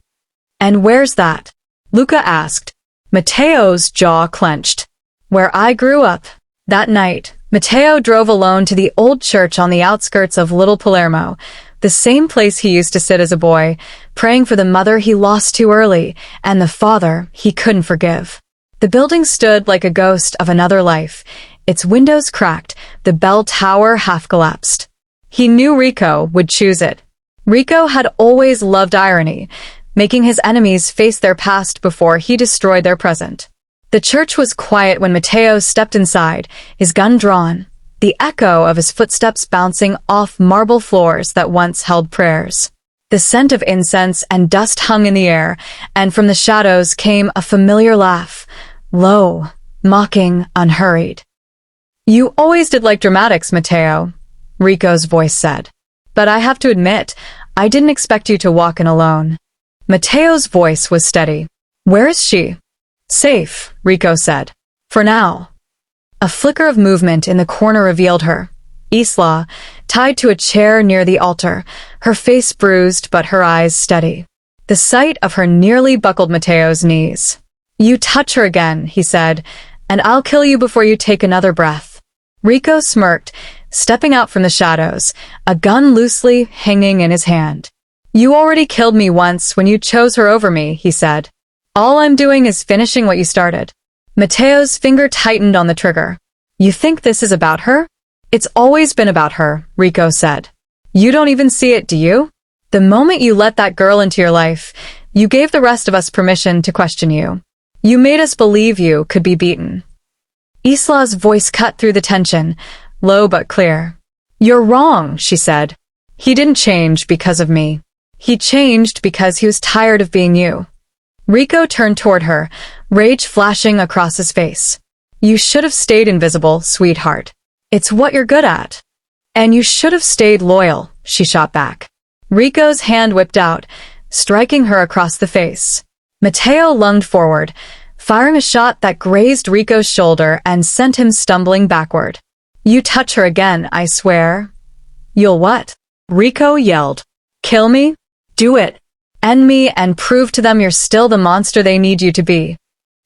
And where's that? Luca asked. Matteo's jaw clenched. Where I grew up. That night, Matteo drove alone to the old church on the outskirts of Little Palermo, the same place he used to sit as a boy, praying for the mother he lost too early and the father he couldn't forgive. The building stood like a ghost of another life, its windows cracked, the bell tower half collapsed. He knew Rico would choose it. Rico had always loved irony, making his enemies face their past before he destroyed their present. The church was quiet when Mateo stepped inside, his gun drawn, the echo of his footsteps bouncing off marble floors that once held prayers. The scent of incense and dust hung in the air, and from the shadows came a familiar laugh, low, mocking, unhurried. "You always did like dramatics, Mateo," Rico's voice said. "But I have to admit, I didn't expect you to walk in alone." Mateo's voice was steady. "Where is she?" "Safe," Rico said. "For now." A flicker of movement in the corner revealed her. Isla, tied to a chair near the altar, her face bruised but her eyes steady. The sight of her nearly buckled Mateo's knees. "You touch her again," he said, "and I'll kill you before you take another breath." Rico smirked, stepping out from the shadows, a gun loosely hanging in his hand. "You already killed me once when you chose her over me," he said. "All I'm doing is finishing what you started." Mateo's finger tightened on the trigger. "You think this is about her?" "It's always been about her," Rico said. "You don't even see it, do you? The moment you let that girl into your life, you gave the rest of us permission to question you. You made us believe you could be beaten." Isla's voice cut through the tension, low but clear. "You're wrong," she said. "He didn't change because of me. He changed because he was tired of being you." Rico turned toward her, rage flashing across his face. "You should have stayed invisible, sweetheart. It's what you're good at." "And you should have stayed loyal," she shot back. Rico's hand whipped out, striking her across the face. Mateo lunged forward, firing a shot that grazed Rico's shoulder and sent him stumbling backward. "You touch her again, I swear." "You'll what?" Rico yelled. "Kill me? Do it. End me and prove to them you're still the monster they need you to be."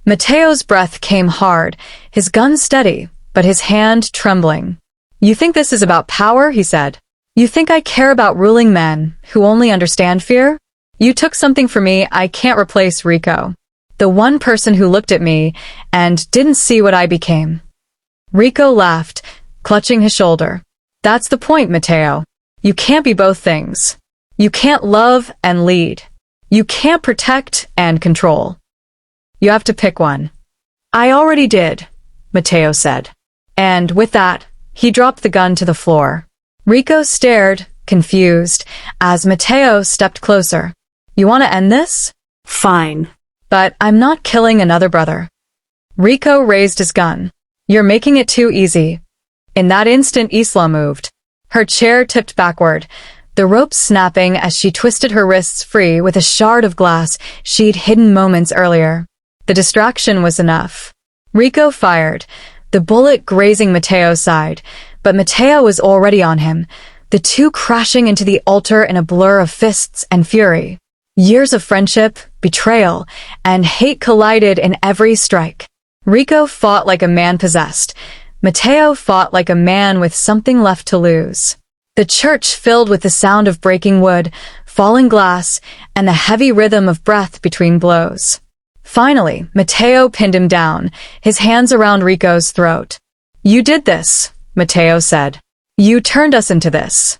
Mateo's breath came hard, his gun steady, but his hand trembling. "You think this is about power?" he said. "You think I care about ruling men who only understand fear? You took something from me I can't replace, Rico. The one person who looked at me and didn't see what I became." Rico laughed, clutching his shoulder. "That's the point, Mateo. You can't be both things. You can't love and lead. You can't protect and control. You have to pick one." "I already did," Mateo said. And with that, he dropped the gun to the floor. Rico stared, confused, as Mateo stepped closer. "You want to end this?" "Fine. But I'm not killing another brother." Rico raised his gun. "You're making it too easy." In that instant, Isla moved. Her chair tipped backward, the rope snapping as she twisted her wrists free with a shard of glass she'd hidden moments earlier. The distraction was enough. Rico fired, the bullet grazing Mateo's side, but Mateo was already on him, the two crashing into the altar in a blur of fists and fury. Years of friendship, betrayal, and hate collided in every strike. Rico fought like a man possessed. Mateo fought like a man with something left to lose. The church filled with the sound of breaking wood, falling glass, and the heavy rhythm of breath between blows. Finally, Mateo pinned him down, his hands around Rico's throat. "You did this," Mateo said. "You turned us into this."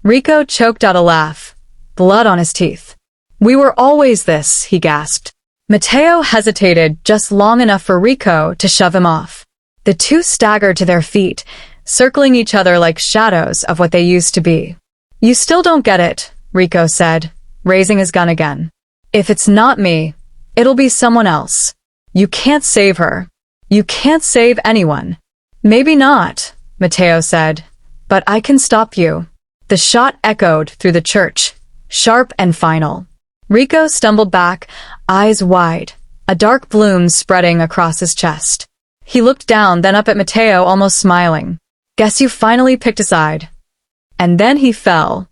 Rico choked out a laugh, blood on his teeth. "We were always this," he gasped. Mateo hesitated just long enough for Rico to shove him off. The two staggered to their feet, circling each other like shadows of what they used to be. "You still don't get it," Rico said, raising his gun again. "If it's not me, it'll be someone else. You can't save her. You can't save anyone." "Maybe not," Mateo said, "but I can stop you." The shot echoed through the church, sharp and final. Rico stumbled back, eyes wide, a dark bloom spreading across his chest. He looked down, then up at Mateo, almost smiling. "Guess you finally picked a side." And then he fell.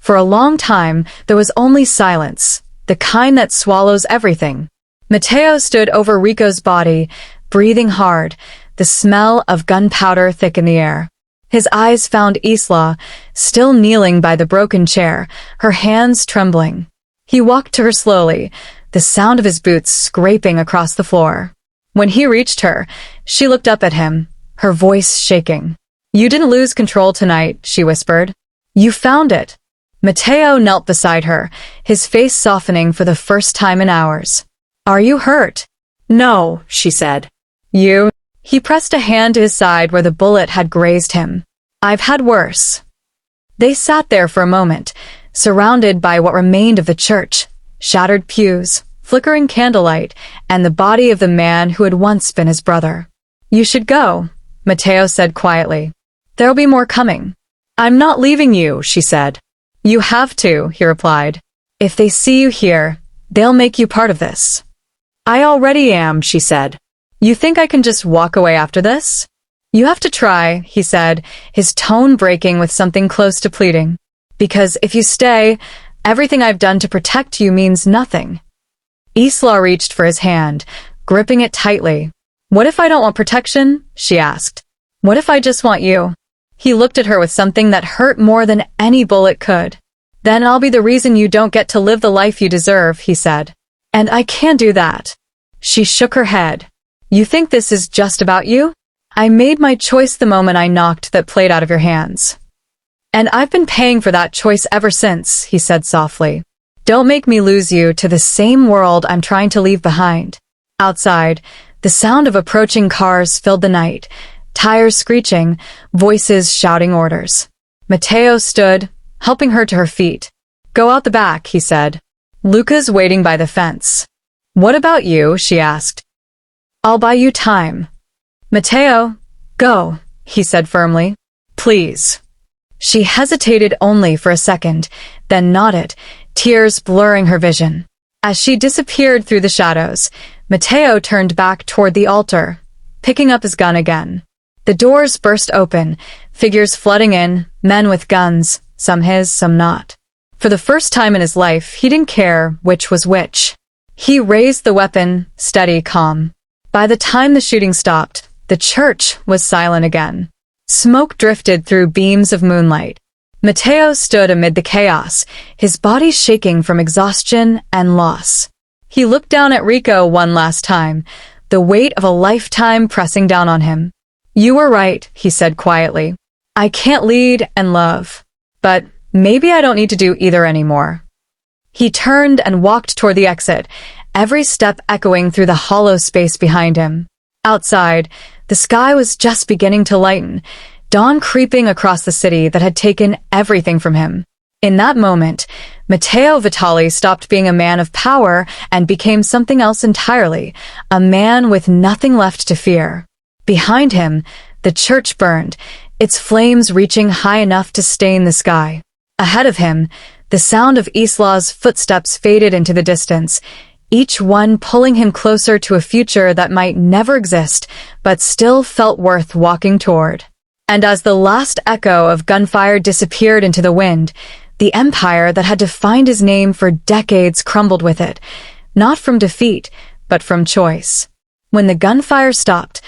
For a long time, there was only silence, the kind that swallows everything. Mateo stood over Rico's body, breathing hard, the smell of gunpowder thick in the air. His eyes found Isla, still kneeling by the broken chair, her hands trembling. He walked to her slowly, the sound of his boots scraping across the floor. When he reached her, she looked up at him, her voice shaking. "You didn't lose control tonight," she whispered. "You found it." Matteo knelt beside her, his face softening for the first time in hours. Are you hurt? No, she said. You? He pressed a hand to his side where the bullet had grazed him. I've had worse. They sat there for a moment, surrounded by what remained of the church, shattered pews, flickering candlelight, and the body of the man who had once been his brother. You should go, Matteo said quietly. There'll be more coming. I'm not leaving you, she said. You have to, he replied. If they see you here, they'll make you part of this. I already am, she said. You think I can just walk away after this? You have to try, he said, his tone breaking with something close to pleading. Because if you stay, everything I've done to protect you means nothing. Isla reached for his hand, gripping it tightly. What if I don't want protection? She asked. What if I just want you? He looked at her with something that hurt more than any bullet could. Then I'll be the reason you don't get to live the life you deserve, he said. And I can't do that. She shook her head. You think this is just about you? I made my choice the moment I knocked that played out of your hands. And I've been paying for that choice ever since, he said softly. Don't make me lose you to the same world I'm trying to leave behind. Outside, the sound of approaching cars filled the night, tires screeching, voices shouting orders. Matteo stood, helping her to her feet. Go out the back, he said. Luca's waiting by the fence. What about you? She asked. I'll buy you time. Matteo, go, he said firmly. Please. She hesitated only for a second, then nodded, tears blurring her vision. As she disappeared through the shadows, Matteo turned back toward the altar, picking up his gun again. The doors burst open, figures flooding in, men with guns, some his, some not. For the first time in his life, he didn't care which was which. He raised the weapon, steady, calm. By the time the shooting stopped, the church was silent again. Smoke drifted through beams of moonlight. Matteo stood amid the chaos, his body shaking from exhaustion and loss. He looked down at Rico one last time, the weight of a lifetime pressing down on him. You were right, he said quietly. I can't lead and love. But maybe I don't need to do either anymore. He turned and walked toward the exit, every step echoing through the hollow space behind him. Outside, the sky was just beginning to lighten, dawn creeping across the city that had taken everything from him. In that moment, Matteo Vitali stopped being a man of power and became something else entirely, a man with nothing left to fear. Behind him, the church burned, its flames reaching high enough to stain the sky. Ahead of him, the sound of Isla's footsteps faded into the distance, each one pulling him closer to a future that might never exist, but still felt worth walking toward. And as the last echo of gunfire disappeared into the wind, the empire that had defined his name for decades crumbled with it, not from defeat, but from choice. When the gunfire stopped,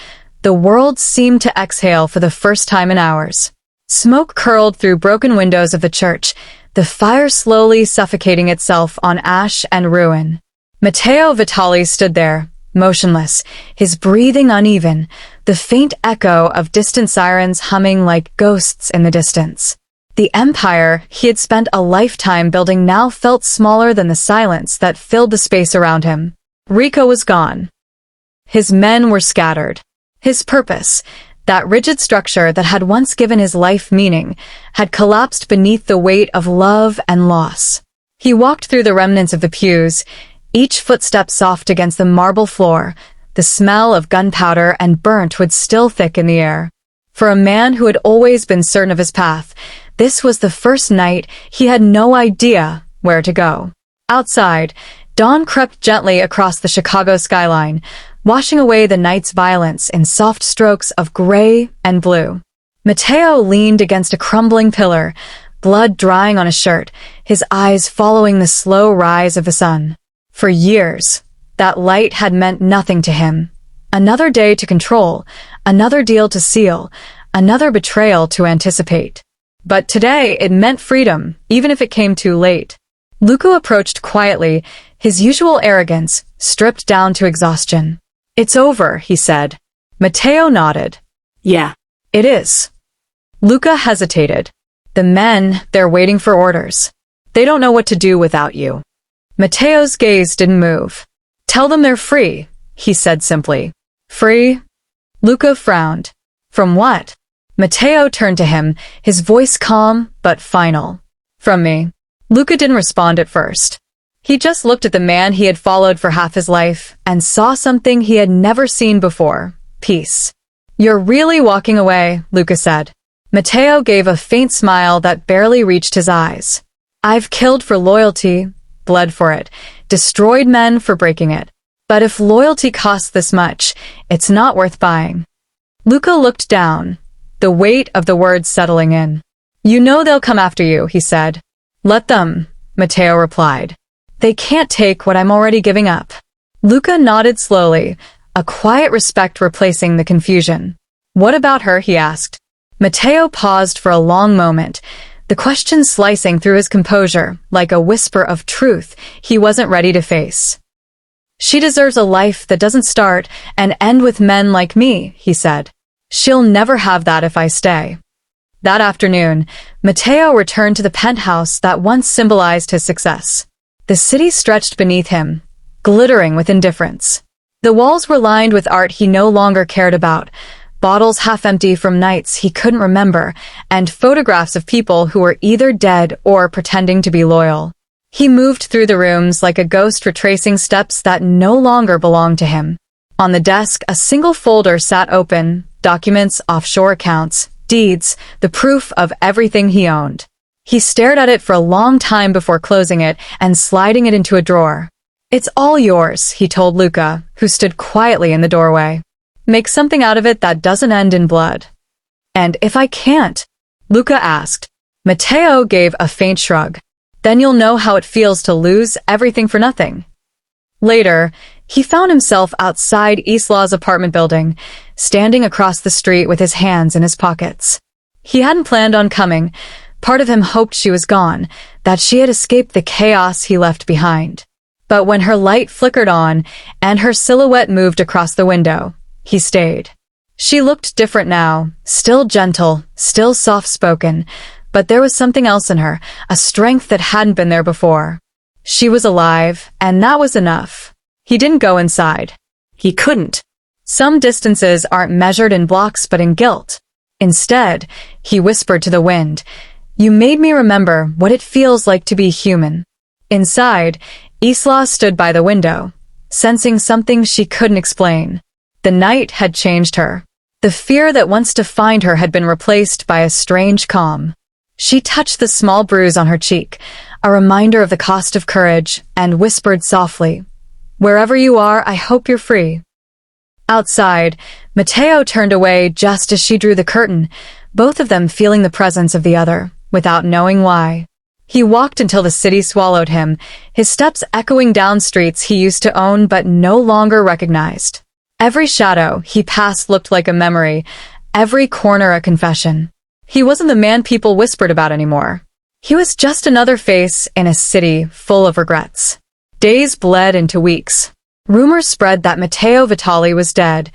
the world seemed to exhale for the first time in hours. Smoke curled through broken windows of the church, the fire slowly suffocating itself on ash and ruin. Matteo Vitali stood there, motionless, his breathing uneven, the faint echo of distant sirens humming like ghosts in the distance. The empire he had spent a lifetime building now felt smaller than the silence that filled the space around him. Rico was gone. His men were scattered. His purpose, that rigid structure that had once given his life meaning, had collapsed beneath the weight of love and loss. He walked through the remnants of the pews, each footstep soft against the marble floor, the smell of gunpowder and burnt wood still thick in the air. For a man who had always been certain of his path, this was the first night he had no idea where to go. Outside, dawn crept gently across the Chicago skyline, washing away the night's violence in soft strokes of gray and blue. Matteo leaned against a crumbling pillar, blood drying on his shirt, his eyes following the slow rise of the sun. For years, that light had meant nothing to him. Another day to control, another deal to seal, another betrayal to anticipate. But today it meant freedom, even if it came too late. Luca approached quietly, his usual arrogance stripped down to exhaustion. It's over, he said. Matteo nodded. Yeah. It is. Luca hesitated. The men, they're waiting for orders. They don't know what to do without you. Matteo's gaze didn't move. Tell them they're free, he said simply. Free? Luca frowned. From what? Matteo turned to him, his voice calm but final. From me. Luca didn't respond at first. He just looked at the man he had followed for half his life and saw something he had never seen before. Peace. You're really walking away, Luca said. Matteo gave a faint smile that barely reached his eyes. I've killed for loyalty, bled for it, destroyed men for breaking it. But if loyalty costs this much, it's not worth buying. Luca looked down, the weight of the words settling in. You know they'll come after you, he said. Let them, Matteo replied. They can't take what I'm already giving up. Luca nodded slowly, a quiet respect replacing the confusion. What about her, he asked. Matteo paused for a long moment, the question slicing through his composure like a whisper of truth he wasn't ready to face. She deserves a life that doesn't start and end with men like me, he said. She'll never have that if I stay. That afternoon, Matteo returned to the penthouse that once symbolized his success. The city stretched beneath him, glittering with indifference. The walls were lined with art he no longer cared about, bottles half empty from nights he couldn't remember, and photographs of people who were either dead or pretending to be loyal. He moved through the rooms like a ghost retracing steps that no longer belonged to him. On the desk, a single folder sat open, documents, offshore accounts, deeds, the proof of everything he owned. He stared at it for a long time before closing it and sliding it into a drawer. It's all yours, he told Luca, who stood quietly in the doorway. Make something out of it that doesn't end in blood. And if I can't? Luca asked. Matteo gave a faint shrug. Then you'll know how it feels to lose everything for nothing. Later, he found himself outside Isla's apartment building, standing across the street with his hands in his pockets. He hadn't planned on coming. Part of him hoped she was gone, that she had escaped the chaos he left behind. But when her light flickered on and her silhouette moved across the window, he stayed. She looked different now, still gentle, still soft-spoken, but there was something else in her, a strength that hadn't been there before. She was alive, and that was enough. He didn't go inside. He couldn't. Some distances aren't measured in blocks but in guilt. Instead, he whispered to the wind, You made me remember what it feels like to be human. Inside, Isla stood by the window, sensing something she couldn't explain. The night had changed her. The fear that once defined her had been replaced by a strange calm. She touched the small bruise on her cheek, a reminder of the cost of courage, and whispered softly, Wherever you are, I hope you're free. Outside, Matteo turned away just as she drew the curtain, both of them feeling the presence of the other, without knowing why. He walked until the city swallowed him, his steps echoing down streets he used to own but no longer recognized. Every shadow he passed looked like a memory, every corner a confession. He wasn't the man people whispered about anymore. He was just another face in a city full of regrets. Days bled into weeks. Rumors spread that Matteo Vitali was dead,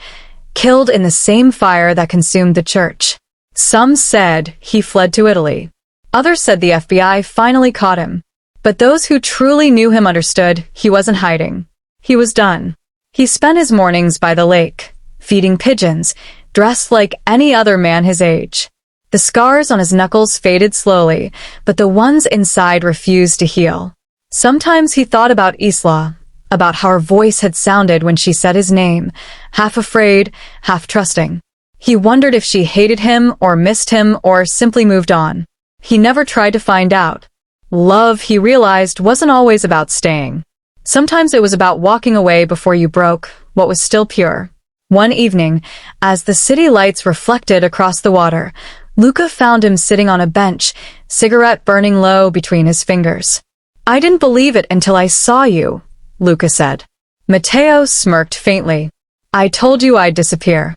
killed in the same fire that consumed the church. Some said he fled to Italy. Others said the FBI finally caught him. But those who truly knew him understood he wasn't hiding. He was done. He spent his mornings by the lake, feeding pigeons, dressed like any other man his age. The scars on his knuckles faded slowly, but the ones inside refused to heal. Sometimes he thought about Isla, about how her voice had sounded when she said his name, half afraid, half trusting. He wondered if she hated him or missed him or simply moved on. He never tried to find out. Love, he realized, wasn't always about staying. Sometimes it was about walking away before you broke what was still pure. One evening, as the city lights reflected across the water, Luca found him sitting on a bench, cigarette burning low between his fingers. I didn't believe it until I saw you, Luca said. Matteo smirked faintly. I told you I'd disappear.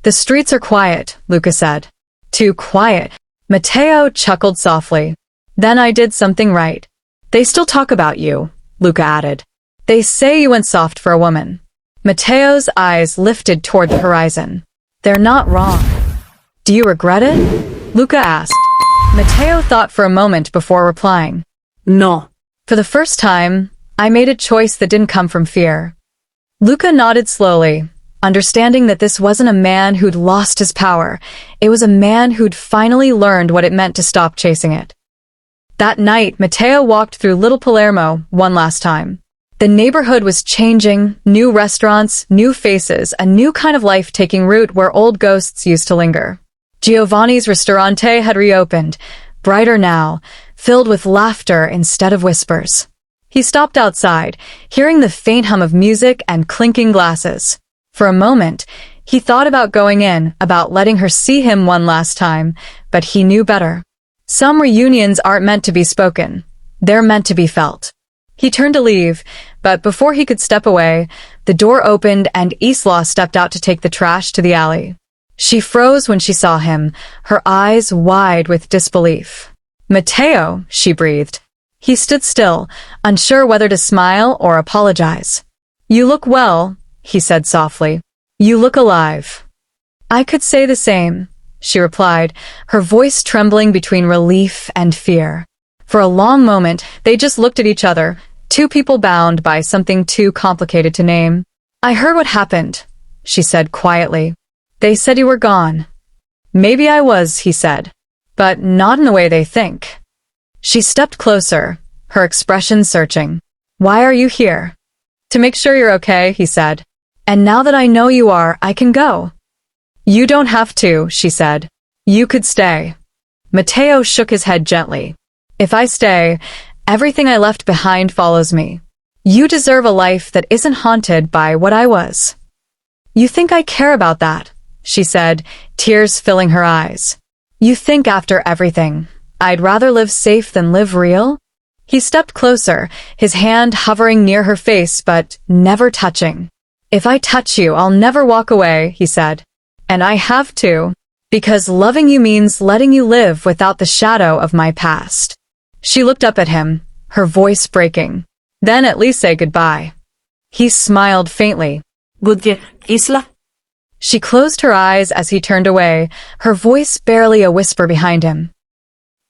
The streets are quiet, Luca said. Too quiet. Matteo chuckled softly. Then I did something right. They still talk about you, Luca added. They say you went soft for a woman. Matteo's eyes lifted toward the horizon. They're not wrong. Do you regret it? Luca asked. Matteo thought for a moment before replying. No. For the first time, I made a choice that didn't come from fear. Luca nodded slowly, understanding that this wasn't a man who'd lost his power. It was a man who'd finally learned what it meant to stop chasing it. That night, Matteo walked through Little Palermo one last time. The neighborhood was changing, new restaurants, new faces, a new kind of life taking root where old ghosts used to linger. Giovanni's Ristorante had reopened, brighter now, filled with laughter instead of whispers. He stopped outside, hearing the faint hum of music and clinking glasses. For a moment, he thought about going in, about letting her see him one last time, but he knew better. Some reunions aren't meant to be spoken. They're meant to be felt. He turned to leave, but before he could step away, the door opened and Isla stepped out to take the trash to the alley. She froze when she saw him, her eyes wide with disbelief. "Matteo," she breathed. He stood still, unsure whether to smile or apologize. "You look well," he said softly. "You look alive." "I could say the same," she replied, her voice trembling between relief and fear. For a long moment, they just looked at each other, two people bound by something too complicated to name. "I heard what happened," she said quietly. "They said you were gone." "Maybe I was," he said, "but not in the way they think." She stepped closer, her expression searching. "Why are you here?" "To make sure you're okay," he said. "And now that I know you are, I can go." "You don't have to," she said. "You could stay." Matteo shook his head gently. "If I stay, everything I left behind follows me. You deserve a life that isn't haunted by what I was." "You think I care about that?" she said, tears filling her eyes. "You think after everything, I'd rather live safe than live real?" He stepped closer, his hand hovering near her face but never touching. "If I touch you, I'll never walk away," he said. "And I have to, because loving you means letting you live without the shadow of my past." She looked up at him, her voice breaking. "Then at least say goodbye." He smiled faintly. Goodbye, Isla. She closed her eyes as he turned away, her voice barely a whisper behind him.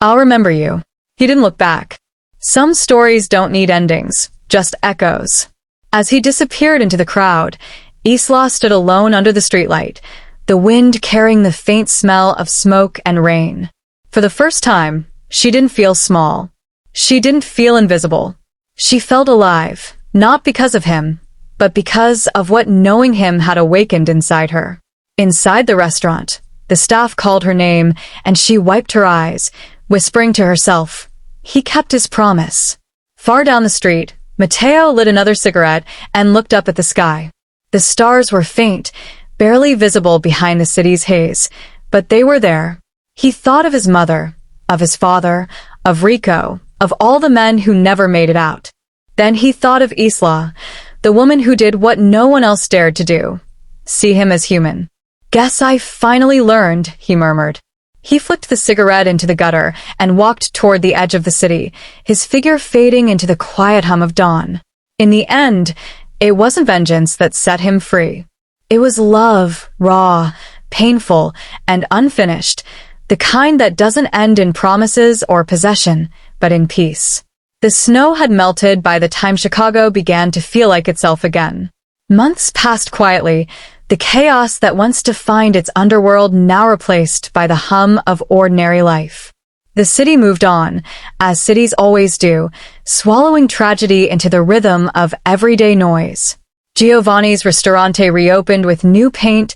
"I'll remember you." He didn't look back. Some stories don't need endings, just echoes. As he disappeared into the crowd, Isla stood alone under the streetlight, the wind carrying the faint smell of smoke and rain. For the first time, she didn't feel small. She didn't feel invisible. She felt alive, not because of him, but because of what knowing him had awakened inside her. Inside the restaurant, the staff called her name, and she wiped her eyes, whispering to herself, "He kept his promise." Far down the street, Matteo lit another cigarette and looked up at the sky. The stars were faint, barely visible behind the city's haze, but they were there. He thought of his mother, of his father, of Rico, of all the men who never made it out. Then he thought of Isla, the woman who did what no one else dared to do, see him as human. "Guess I finally learned," he murmured. He flicked the cigarette into the gutter and walked toward the edge of the city, his figure fading into the quiet hum of dawn. In the end, it wasn't vengeance that set him free. It was love, raw, painful, and unfinished, the kind that doesn't end in promises or possession, but in peace. The snow had melted by the time Chicago began to feel like itself again. Months passed quietly, the chaos that once defined its underworld now replaced by the hum of ordinary life. The city moved on, as cities always do, swallowing tragedy into the rhythm of everyday noise. Giovanni's Ristorante reopened with new paint,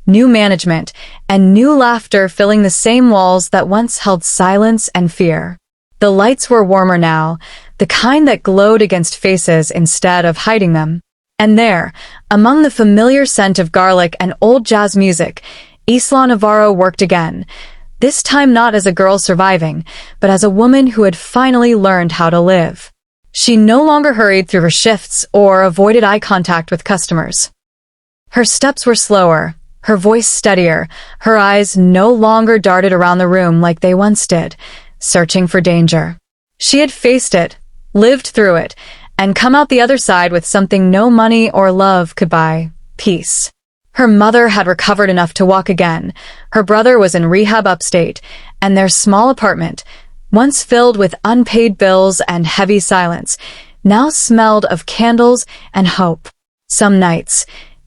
new management, and new laughter filling the same walls that once held silence and fear. The lights were warmer now, the kind that glowed against faces instead of hiding them. And there, among the familiar scent of garlic and old jazz music, Isla Navarro worked again, this time not as a girl surviving, but as a woman who had finally learned how to live. She no longer hurried through her shifts or avoided eye contact with customers. Her steps were slower, her voice steadier, her eyes no longer darted around the room like they once did, searching for danger. She had faced it, lived through it, and come out the other side with something no money or love could buy: peace. Her mother had recovered enough to walk again, her brother was in rehab upstate, and their small apartment, once filled with unpaid bills and heavy silence, now smelled of candles and hope. Some nights,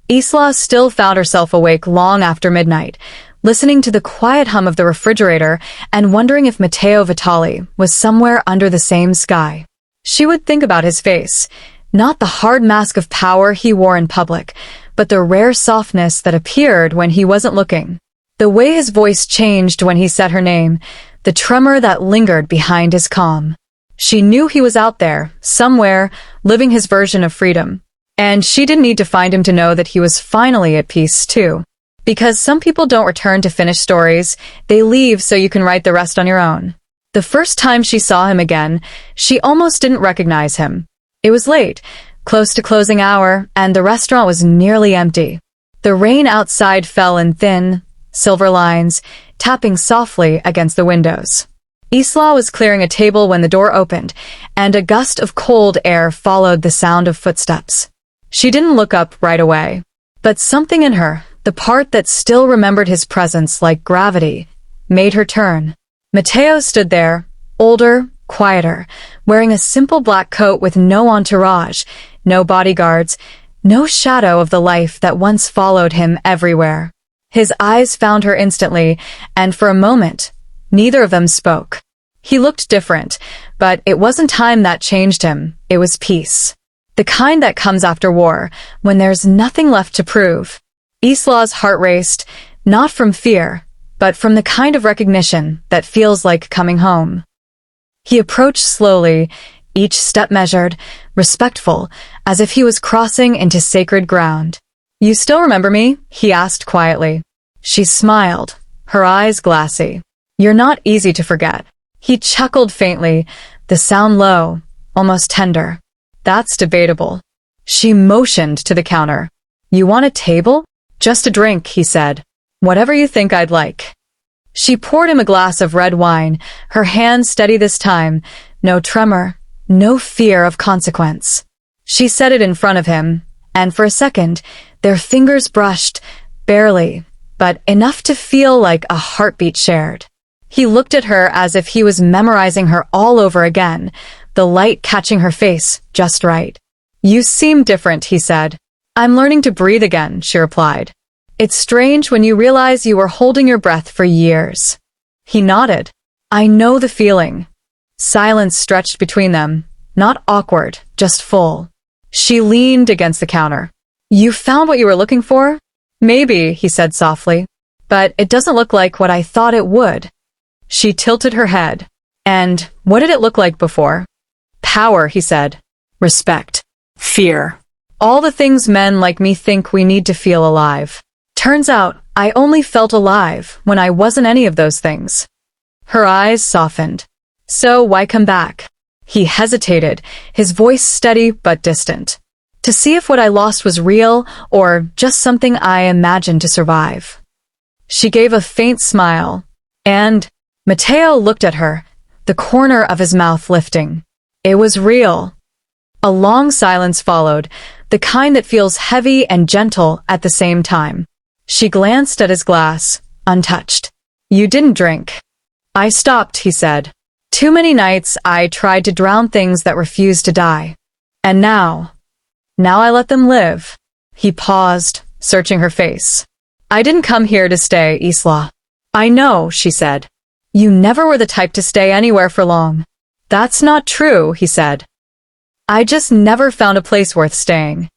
Isla still found herself awake long after midnight, listening to the quiet hum of the refrigerator and wondering if Matteo Vitali was somewhere under the same sky. She would think about his face, not the hard mask of power he wore in public, but the rare softness that appeared when he wasn't looking. The way his voice changed when he said her name, the tremor that lingered behind his calm. She knew he was out there, somewhere, living his version of freedom. And she didn't need to find him to know that he was finally at peace, too. Because some people don't return to finish stories, they leave so you can write the rest on your own. The first time she saw him again, she almost didn't recognize him. It was late, close to closing hour, and the restaurant was nearly empty. The rain outside fell in thin, silver lines, tapping softly against the windows. Isla was clearing a table when the door opened, and a gust of cold air followed the sound of footsteps. She didn't look up right away, but something in her, the part that still remembered his presence like gravity, made her turn. Matteo stood there, older, quieter, wearing a simple black coat with no entourage, no bodyguards, no shadow of the life that once followed him everywhere. His eyes found her instantly, and for a moment, neither of them spoke. He looked different, but it wasn't time that changed him, it was peace. The kind that comes after war, when there's nothing left to prove. Isla's heart raced, not from fear, but from the kind of recognition that feels like coming home. He approached slowly, each step measured, respectful, as if he was crossing into sacred ground. "You still remember me?" he asked quietly. She smiled, her eyes glassy. "You're not easy to forget." He chuckled faintly, the sound low, almost tender. "That's debatable." She motioned to the counter. "You want a table?" "Just a drink," he said. "Whatever you think I'd like." She poured him a glass of red wine, her hand steady this time, no tremor, no fear of consequence. She set it in front of him, and for a second, their fingers brushed, barely, but enough to feel like a heartbeat shared. He looked at her as if he was memorizing her all over again, the light catching her face just right. "You seem different," he said. "I'm learning to breathe again," she replied. "It's strange when you realize you were holding your breath for years." He nodded. "I know the feeling." Silence stretched between them, not awkward, just full. She leaned against the counter. "You found what you were looking for?" "Maybe," he said softly. "But it doesn't look like what I thought it would." She tilted her head. "And what did it look like before?" "Power," he said. "Respect. Fear. All the things men like me think we need to feel alive. Turns out, I only felt alive when I wasn't any of those things." Her eyes softened. "So why come back?" He hesitated, his voice steady but distant. "To see if what I lost was real or just something I imagined to survive." She gave a faint smile, and Matteo looked at her, the corner of his mouth lifting. It was real. A long silence followed, the kind that feels heavy and gentle at the same time. She glanced at his glass, untouched. "You didn't drink." "I stopped," he said. "Too many nights I tried to drown things that refused to die. And now I let them live." He paused, searching her face. "I didn't come here to stay, Isla." "I know," she said. "You never were the type to stay anywhere for long." "That's not true," he said. "I just never found a place worth staying."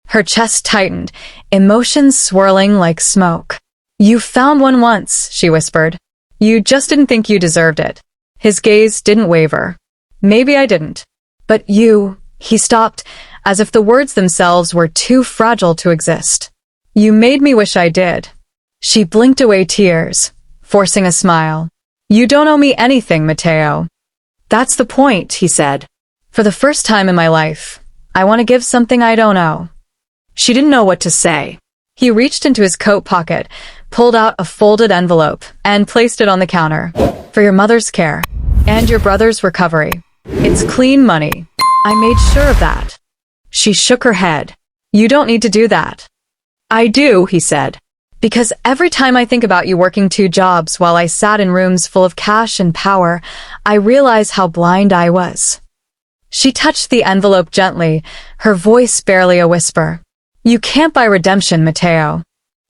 Her chest tightened, emotions swirling like smoke. "You found one once," she whispered. "You just didn't think you deserved it." His gaze didn't waver. "Maybe I didn't. But you—" He stopped, as if the words themselves were too fragile to exist. "You made me wish I did." She blinked away tears, forcing a smile. "You don't owe me anything, Matteo." "That's the point," he said. "For the first time in my life, I want to give something I don't owe." She didn't know what to say. He reached into his coat pocket, pulled out a folded envelope, and placed it on the counter. "For your mother's care, and your brother's recovery. It's clean money. I made sure of that." She shook her head. "You don't need to do that." "I do," he said. Because every time I think about you working 2 jobs while I sat in rooms full of cash and power, I realize how blind I was. She touched the envelope gently, her voice barely a whisper. You can't buy redemption, Mateo.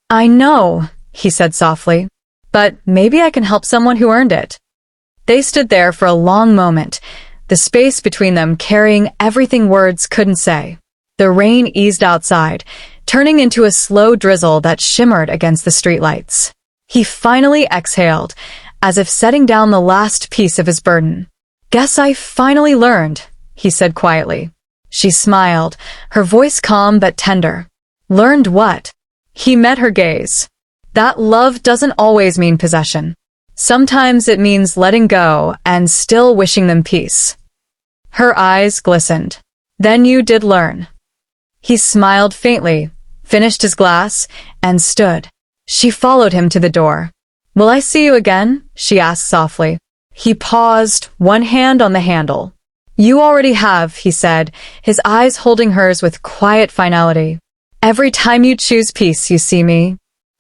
I know, he said softly, but maybe I can help someone who earned it. They stood there for a long moment, the space between them carrying everything words couldn't say. The rain eased outside, turning into a slow drizzle that shimmered against the streetlights. He finally exhaled, as if setting down the last piece of his burden. Guess I finally learned, he said quietly. She smiled, her voice calm but tender. Learned what? He met her gaze. That love doesn't always mean possession. Sometimes it means letting go and still wishing them peace. Her eyes glistened. Then you did learn. He smiled faintly, finished his glass, and stood. She followed him to the door. Will I see you again? She asked softly. He paused, one hand on the handle. You already have, he said, his eyes holding hers with quiet finality. Every time you choose peace, you see me.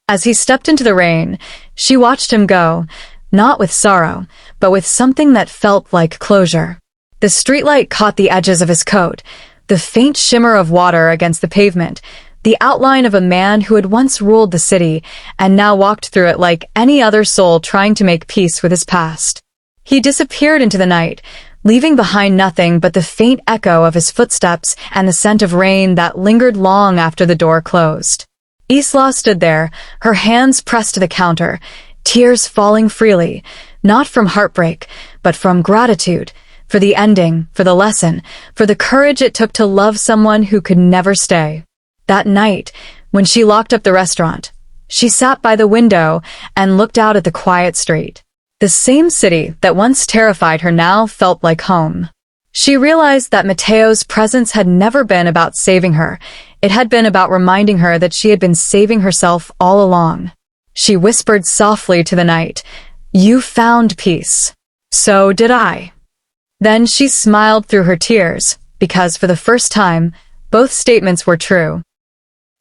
As he stepped into the rain, she watched him go, not with sorrow, but with something that felt like closure. The streetlight caught the edges of his coat, the faint shimmer of water against the pavement, the outline of a man who had once ruled the city and now walked through it like any other soul trying to make peace with his past. He disappeared into the night, leaving behind nothing but the faint echo of his footsteps and the scent of rain that lingered long after the door closed. Isla stood there, her hands pressed to the counter, tears falling freely, not from heartbreak, but from gratitude, for the ending, for the lesson, for the courage it took to love someone who could never stay. That night, when she locked up the restaurant, she sat by the window and looked out at the quiet street. The same city that once terrified her now felt like home. She realized that Mateo's presence had never been about saving her. It had been about reminding her that she had been saving herself all along. She whispered softly to the night, You found peace. So did I. Then she smiled through her tears, because for the first time, both statements were true.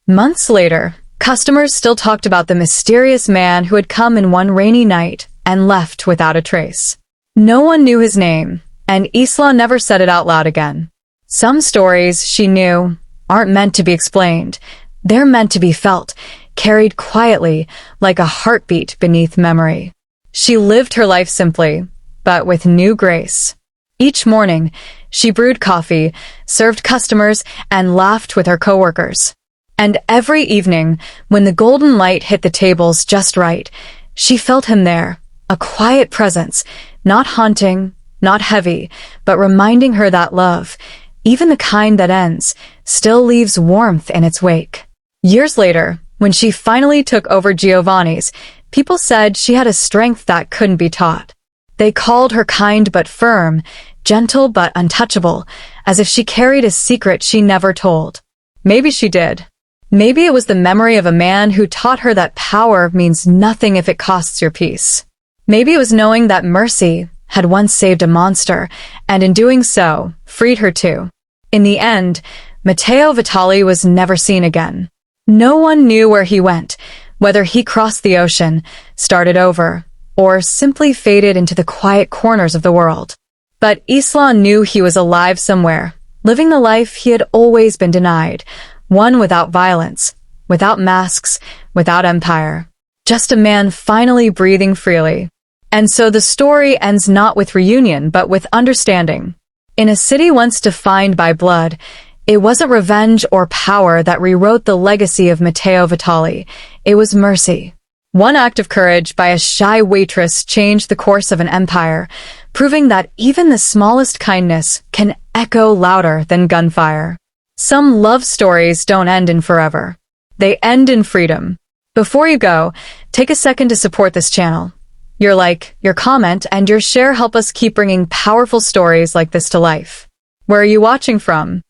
Months later, customers still talked about the mysterious man who had come in one rainy night and left without a trace. No one knew his name, and Isla never said it out loud again. Some stories, she knew, aren't meant to be explained. They're meant to be felt, carried quietly, like a heartbeat beneath memory. She lived her life simply, but with new grace. Each morning, she brewed coffee, served customers, and laughed with her coworkers. And every evening, when the golden light hit the tables just right, she felt him there, a quiet presence, not haunting, not heavy, but reminding her that love, even the kind that ends, still leaves warmth in its wake. Years later, when she finally took over Giovanni's, people said she had a strength that couldn't be taught. They called her kind but firm, gentle but untouchable, as if she carried a secret she never told. Maybe she did. Maybe it was the memory of a man who taught her that power means nothing if it costs your peace. Maybe it was knowing that mercy had once saved a monster, and in doing so, freed her too. In the end, Matteo Vitali was never seen again. No one knew where he went, whether he crossed the ocean, started over, or simply faded into the quiet corners of the world. But Isla knew he was alive somewhere, living the life he had always been denied, one without violence, without masks, without empire. Just a man finally breathing freely. And so the story ends not with reunion, but with understanding. In a city once defined by blood, it wasn't revenge or power that rewrote the legacy of Matteo Vitali. It was mercy. One act of courage by a shy waitress changed the course of an empire, proving that even the smallest kindness can echo louder than gunfire. Some love stories don't end in forever. They end in freedom. Before you go, take a second to support this channel. Your like, your comment, and your share help us keep bringing powerful stories like this to life. Where are you watching from?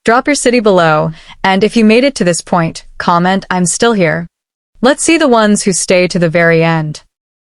Drop your city below, and if you made it to this point, comment, I'm still here. Let's see the ones who stay to the very end.